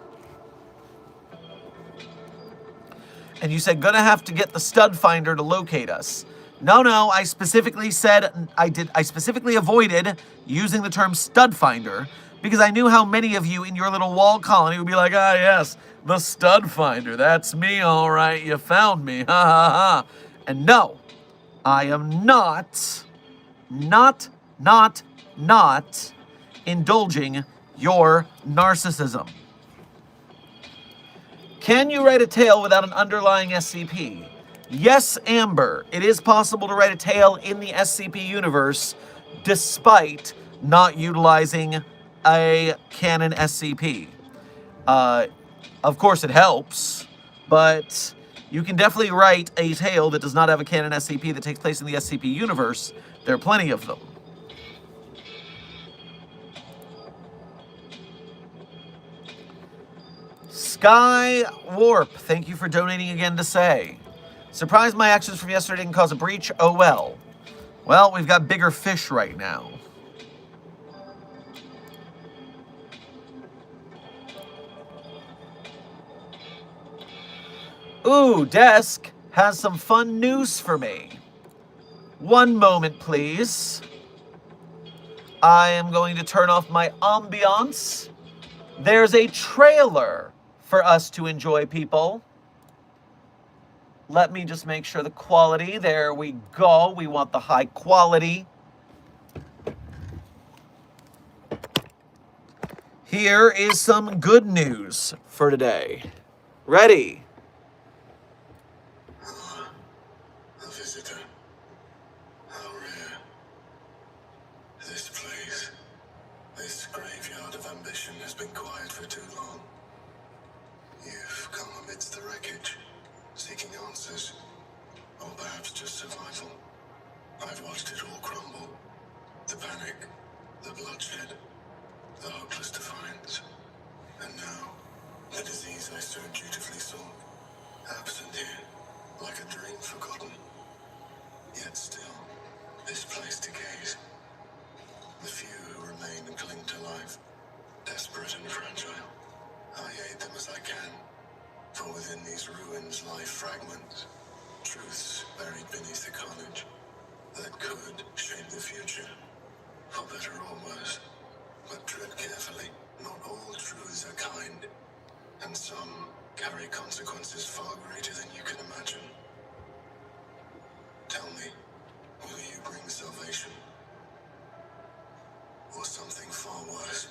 A: And you said, gonna have to get the stud finder to locate us. No, I specifically said, I specifically avoided using the term stud finder because I knew how many of you in your little wall colony would be like, ah, yes, the stud finder. That's me, all right. You found me. Ha, ha, ha. And no, I am not indulging your narcissism. Can you write a tale without an underlying SCP? Yes, Amber, it is possible to write a tale in the SCP universe despite not utilizing a canon SCP. Of course, it helps, but you can definitely write a tale that does not have a canon SCP that takes place in the SCP universe. There are plenty of them. Sky Warp, thank you for donating again to say. Surprised my actions from yesterday didn't cause a breach? Oh well. Well, we've got bigger fish right now. Ooh, Desk has some fun news for me. One moment, please. I am going to turn off my ambiance. There's a trailer for us to enjoy, people. Let me just make sure the quality, there we go. We want the high quality. Here is some good news for today. Ready?
B: A visitor. How rare. This place, this graveyard of ambition has been quiet for too long. You've come amidst the wreckage, seeking answers, or perhaps just survival. I've watched it all crumble. The panic, the bloodshed, the hopeless defiance. And now, the disease I so dutifully saw, absent here, like a dream forgotten. Yet still, this place decays. The few who remain and cling to life, desperate and fragile. I aid them as I can, for within these ruins lie fragments, truths buried beneath the carnage, that could shape the future, for better or worse. But tread carefully, not all truths are kind, and some carry consequences far greater than you can imagine. Tell me, will you bring salvation? Or something far worse?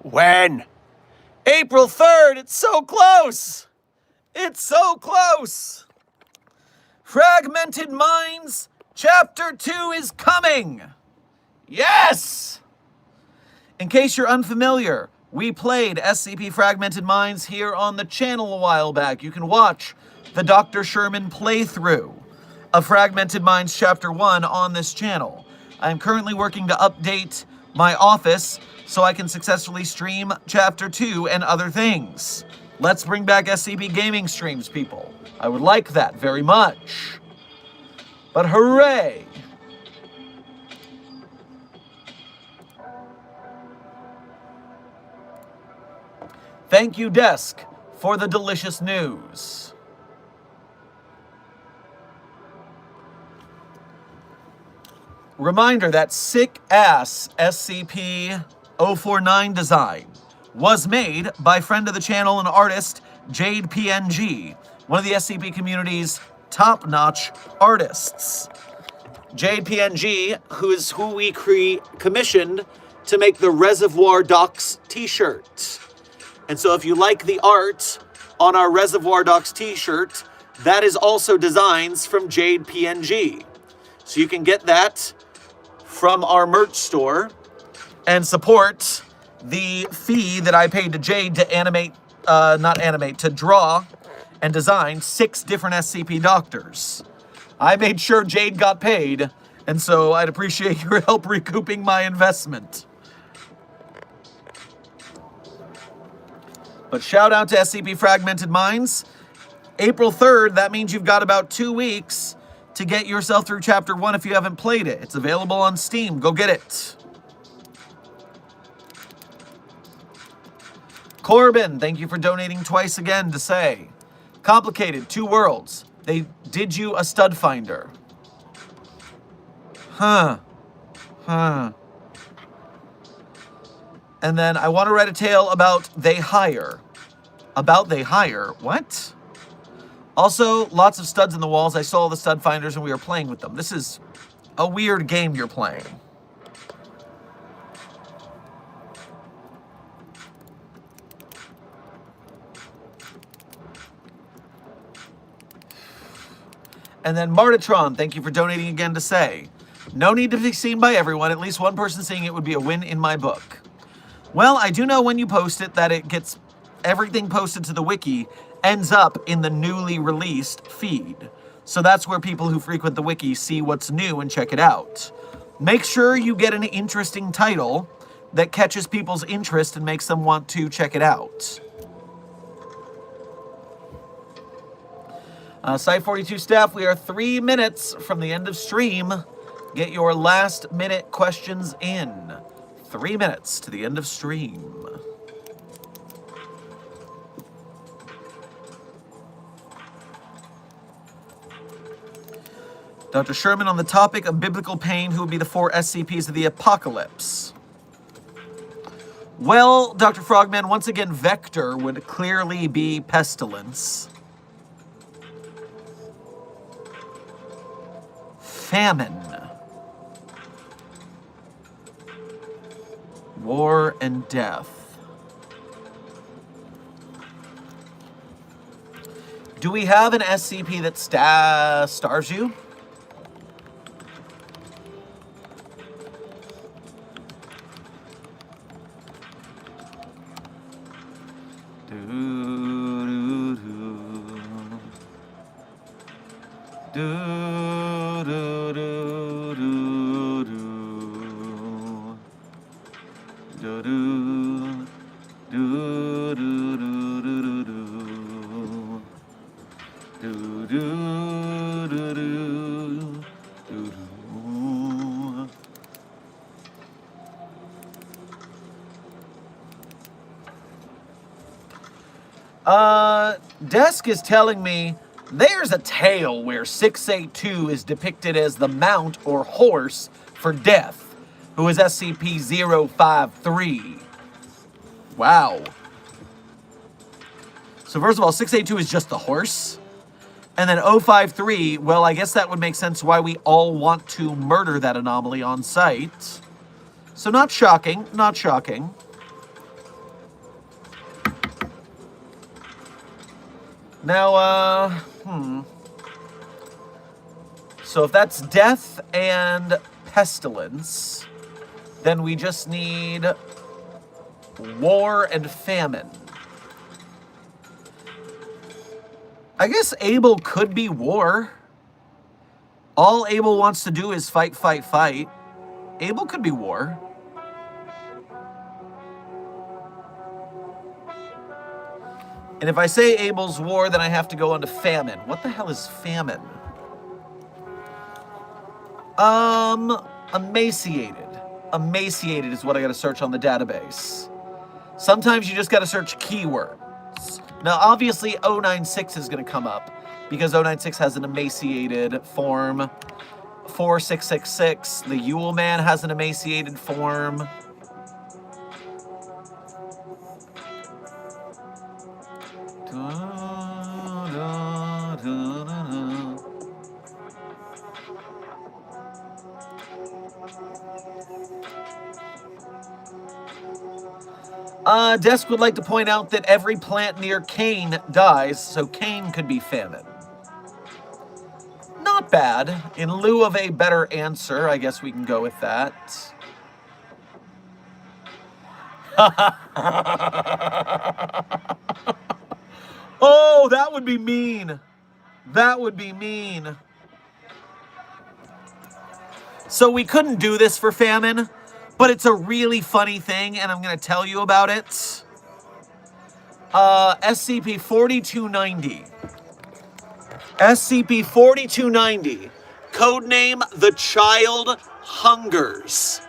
A: When? April 3rd, it's so close! It's so close! Fragmented Minds, Chapter 2 is coming! Yes! In case you're unfamiliar, we played SCP Fragmented Minds here on the channel a while back. You can watch the Dr. Sherman playthrough of Fragmented Minds Chapter 1 on this channel. I am currently working to update my office so I can successfully stream Chapter 2 and other things. Let's bring back SCP gaming streams, people. I would like that very much. But hooray! Thank you, Desk, for the delicious news. Reminder that sick-ass SCP-049 design was made by friend of the channel and artist Jade PNG, one of the SCP community's top-notch artists. Jade PNG, who we commissioned to make the Reservoir Docs t-shirt. And so if you like the art on our Reservoir Docs t-shirt, that is also designs from Jade PNG. So you can get that from our merch store and support the fee that I paid to Jade to to draw and design 6 different SCP doctors. I made sure Jade got paid, and so I'd appreciate your help recouping my investment. But shout out to SCP Fragmented Minds. April 3rd, that means you've got about 2 weeks to get yourself through Chapter 1 if you haven't played it. It's available on Steam. Go get it. Corbin, thank you for donating twice again to say, complicated, 2 worlds. They did you a stud finder. Huh. And then I want to write a tale about They Hire. About They Hire? What? Also, lots of studs in the walls. I saw the stud finders and we were playing with them. This is a weird game you're playing. And then Martatron, thank you for donating again to say, no need to be seen by everyone. At least one person seeing it would be a win in my book. Well, I do know when you post it that it gets everything posted to the wiki ends up in the newly released feed. So that's where people who frequent the wiki see what's new and check it out. Make sure you get an interesting title that catches people's interest and makes them want to check it out. Site 42 staff, we are 3 minutes from the end of stream. Get your last minute questions in. 3 minutes to the end of stream. Dr. Sherman, on the topic of biblical pain, who would be the 4 SCPs of the apocalypse? Well, Dr. Frogman, once again, Vector would clearly be pestilence. Famine. War and death. Do we have an SCP that stars you? Desk is telling me there's a tale where 682 is depicted as the mount or horse for death, who is SCP-053. Wow. So first of all, 682 is just the horse. And then 053, well, I guess that would make sense why we all want to murder that anomaly on sight. So not shocking, not shocking. Now, So if that's death and pestilence, then we just need war and famine. I guess Abel could be war. All Abel wants to do is fight, fight, fight. Abel could be war. And if I say Abel's war, then I have to go on to famine. What the hell is famine? Emaciated. Emaciated is what I gotta search on the database. Sometimes you just gotta search keywords. Now, obviously, 096 is gonna come up because 096 has an emaciated form. 4666, the Yule Man has an emaciated form. Desk would like to point out that every plant near Cain dies, so Cain could be famine. Not bad. In lieu of a better answer, I guess we can go with that. Oh, that would be mean. That would be mean. So we couldn't do this for famine, but it's a really funny thing, and I'm going to tell you about it. SCP-4290. SCP-4290. Codename The Child Hungers.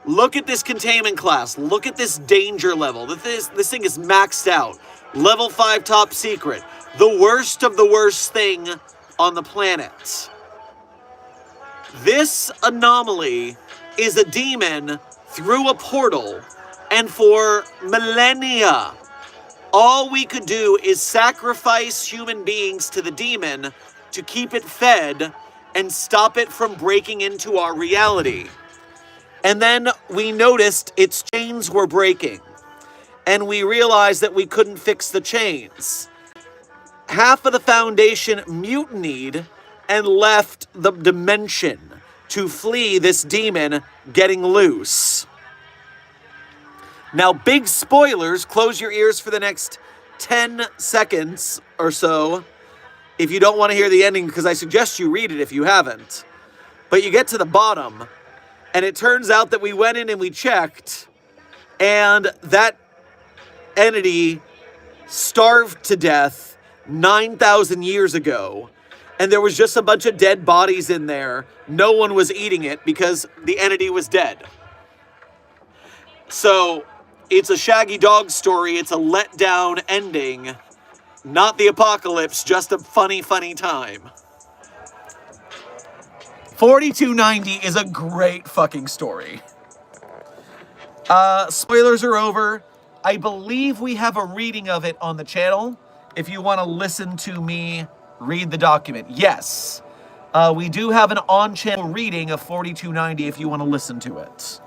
A: Look at this containment class. Look at this danger level. This thing is maxed out. Level 5 top secret. The worst of the worst thing on the planet. This anomaly is a demon through a portal, and for millennia, all we could do is sacrifice human beings to the demon to keep it fed and stop it from breaking into our reality. And then we noticed its chains were breaking, and we realized that we couldn't fix the chains. Half of the Foundation mutinied and left the dimension to flee this demon getting loose. Now, big spoilers, close your ears for the next 10 seconds or so if you don't want to hear the ending, because I suggest you read it if you haven't. But you get to the bottom, and it turns out that we went in and we checked, and that entity starved to death 9,000 years ago. And there was just a bunch of dead bodies in there. No one was eating it because the entity was dead. So it's a Shaggy Dog story. It's a letdown ending. Not the apocalypse, just a funny, funny time. 4290 is a great fucking story. Spoilers are over. I believe we have a reading of it on the channel. If you want to listen to me read the document. Yes. We do have an on-channel reading of 4290 if you want to listen to it.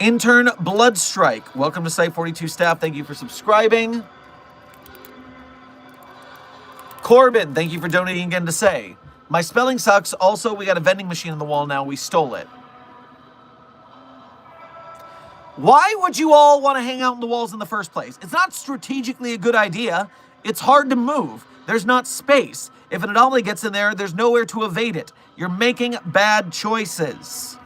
A: Intern Bloodstrike. Welcome to Site 42 staff. Thank you for subscribing. Corbin, thank you for donating again to say. My spelling sucks. Also, we got a vending machine on the wall now. We stole it. Why would you all want to hang out in the walls in the first place? It's not strategically a good idea. It's hard to move. There's not space. If an anomaly gets in there, there's nowhere to evade it. You're making bad choices.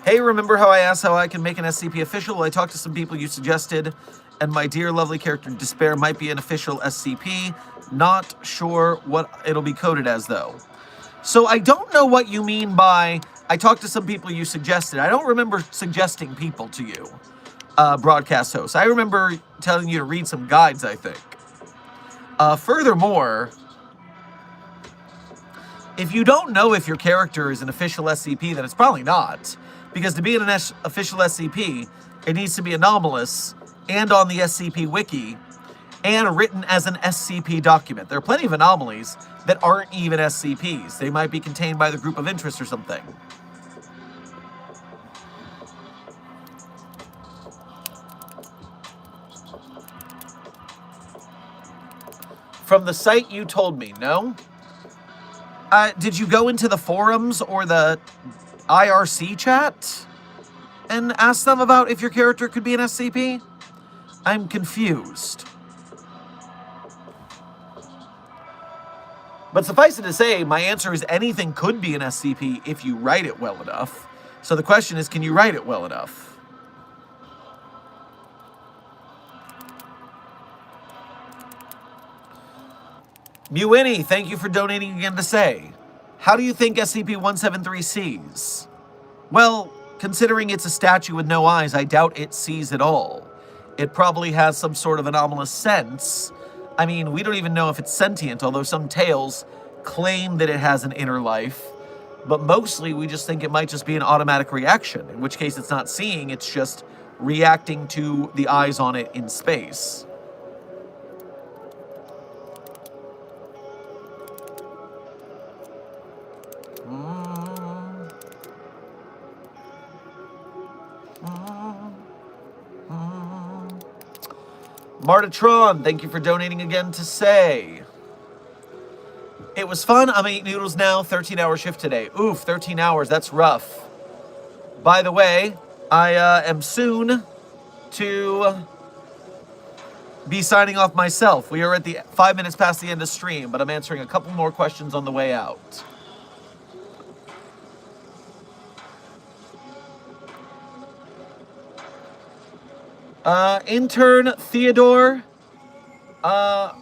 A: Hey, remember how I asked how I can make an SCP official? Well, I talked to some people you suggested, and my dear lovely character Despair might be an official SCP. Not sure what it'll be coded as, though. So I don't know what you mean by, I talked to some people you suggested. I don't remember suggesting people to you, broadcast host. I remember telling you to read some guides, I think. Furthermore, if you don't know if your character is an official SCP, then it's probably not. Because to be an official SCP, it needs to be anomalous and on the SCP Wiki and written as an SCP document. There are plenty of anomalies that aren't even SCPs. They might be contained by the group of interest or something. From the site you told me, no? Did you go into the forums or the IRC chat and ask them about if your character could be an SCP? I'm confused. But suffice it to say, my answer is anything could be an SCP if you write it well enough. So the question is, can you write it well enough? Muini, thank you for donating again to say. How do you think SCP-173 sees? Well, considering it's a statue with no eyes, I doubt it sees at all. It probably has some sort of anomalous sense. I mean, we don't even know if it's sentient, although some tales claim that it has an inner life. But mostly, we just think it might just be an automatic reaction, in which case it's not seeing, it's just reacting to the eyes on it in space. Mm, mm, mm. Martatron, thank you for donating again to say. It was fun. I'm eating noodles now. 13-hour shift today. Oof, 13 hours. That's rough. By the way, I am soon to be signing off myself. We are at the 5 minutes past the end of stream, but I'm answering a couple more questions on the way out. Intern Theodore, I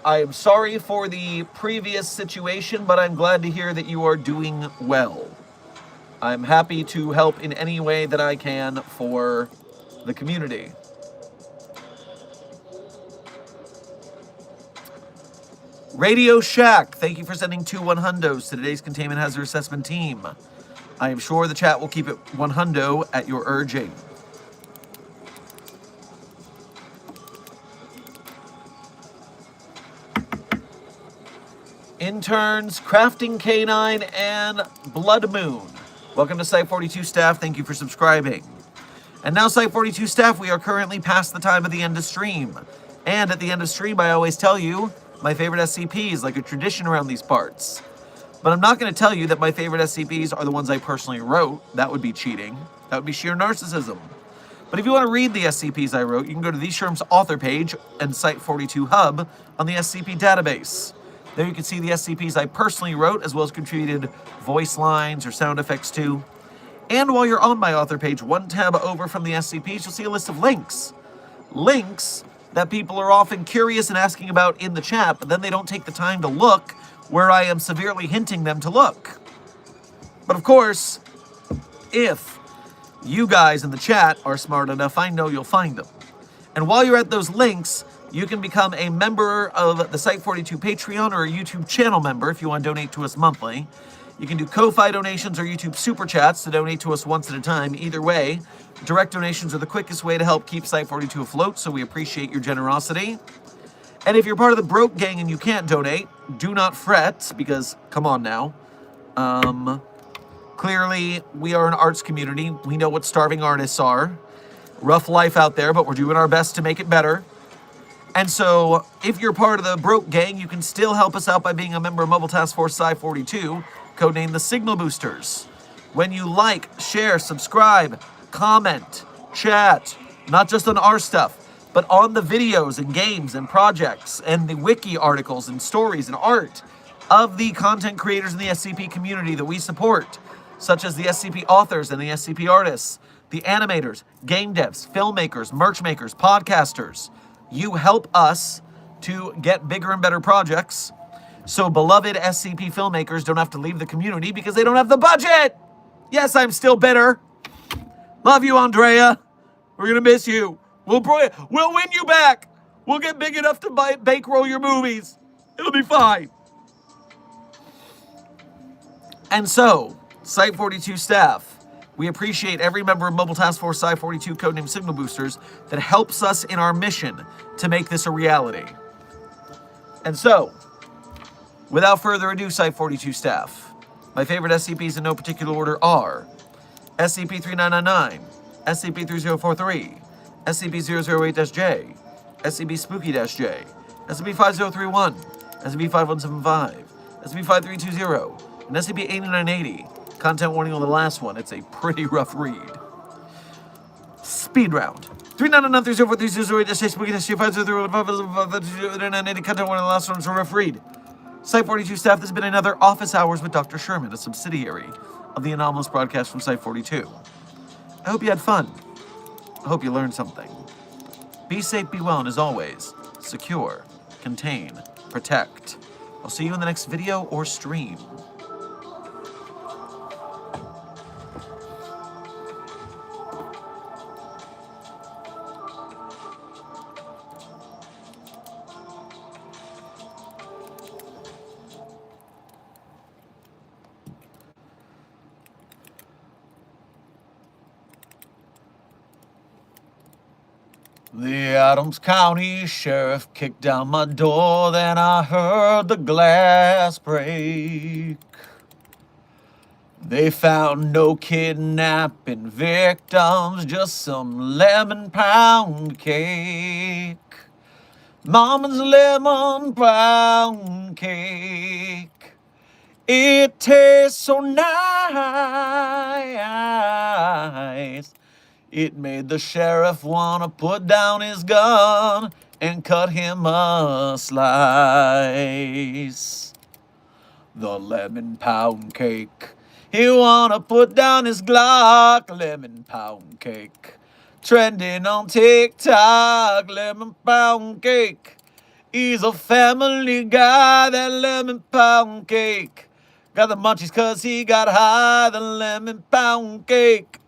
A: am sorry for the previous situation, but I'm glad to hear that you are doing well. I'm happy to help in any way that I can for the community. Radio Shack, thank you for sending 2 100s to today's Containment Hazard Assessment team. I am sure the chat will keep it 100 at your urging. Interns, Crafting Canine, and Blood Moon. Welcome to Site 42 staff. Thank you for subscribing. And now, Site 42 staff, we are currently past the time of the end of stream. And at the end of stream, I always tell you my favorite SCPs, like a tradition around these parts. But I'm not going to tell you that my favorite SCPs are the ones I personally wrote. That would be cheating. That would be sheer narcissism. But if you want to read the SCPs I wrote, you can go to the Sherm's author page and Site 42 Hub on the SCP database. There you can see the SCPs I personally wrote, as well as contributed voice lines or sound effects to. And while you're on my author page, one tab over from the SCPs, you'll see a list of links. Links that people are often curious and asking about in the chat, but then they don't take the time to look where I am severely hinting them to look. But of course, if you guys in the chat are smart enough, I know you'll find them. And while you're at those links, you can become a member of the Site 42 Patreon or a YouTube channel member if you want to donate to us monthly. You can do Ko-Fi donations or YouTube Super Chats to donate to us once at a time. Either way, direct donations are the quickest way to help keep Site 42 afloat, so we appreciate your generosity. And if you're part of the broke gang and you can't donate, do not fret, because, come on now. Clearly, we are an arts community. We know what starving artists are. Rough life out there, but we're doing our best to make it better. And so, if you're part of the broke gang, you can still help us out by being a member of Mobile Task Force Sci 42, codenamed the Signal Boosters. When you like, share, subscribe, comment, chat, not just on our stuff, but on the videos and games and projects and the wiki articles and stories and art of the content creators in the SCP community that we support, such as the SCP authors and the SCP artists, the animators, game devs, filmmakers, merch makers, podcasters. You help us to get bigger and better projects, so beloved SCP filmmakers don't have to leave the community because they don't have the budget. Yes, I'm still bitter. Love you, Andrea. We're gonna miss you. We'll win you back. We'll get big enough to bankroll your movies. It'll be fine. And so, Site 42 staff, we appreciate every member of Mobile Task Force Sci 42, codenamed Signal Boosters, that helps us in our mission to make this a reality. And so, without further ado, Site 42 staff, my favorite SCPs in no particular order are SCP-3999, SCP-3043, SCP-008-J, SCP-Spooky-J, SCP-5031, SCP-5175, SCP-5320, and SCP-8980. Content warning on the last one. It's a pretty rough read. Speed round. 3999-304308-Spooky-J, content warning on the last one. It's a rough read. Site 42 staff, this has been another Office Hours with Dr. Sherman, a subsidiary of the anomalous broadcast from Site 42. I hope you had fun. I hope you learned something. Be safe, be well, and as always, secure, contain, protect. I'll see you in the next video or stream. The Adams County Sheriff kicked down my door, then I heard the glass break. They found no kidnapping victims, just some lemon pound cake. Mama's lemon pound cake. It tastes so nice. It made the sheriff wanna put down his gun and cut him a slice. The lemon pound cake. He wanna put down his Glock. Lemon pound cake. Trending on TikTok. Lemon pound cake. He's a family guy, that lemon pound cake. Got the munchies cause he got high. The lemon pound cake.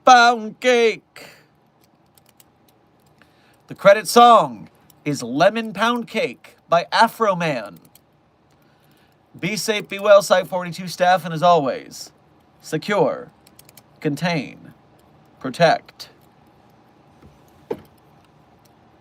A: Pound cake. The credit song is Lemon Pound Cake by Afro Man. Be safe, be well, Site 42 staff, and as always, secure, contain, protect.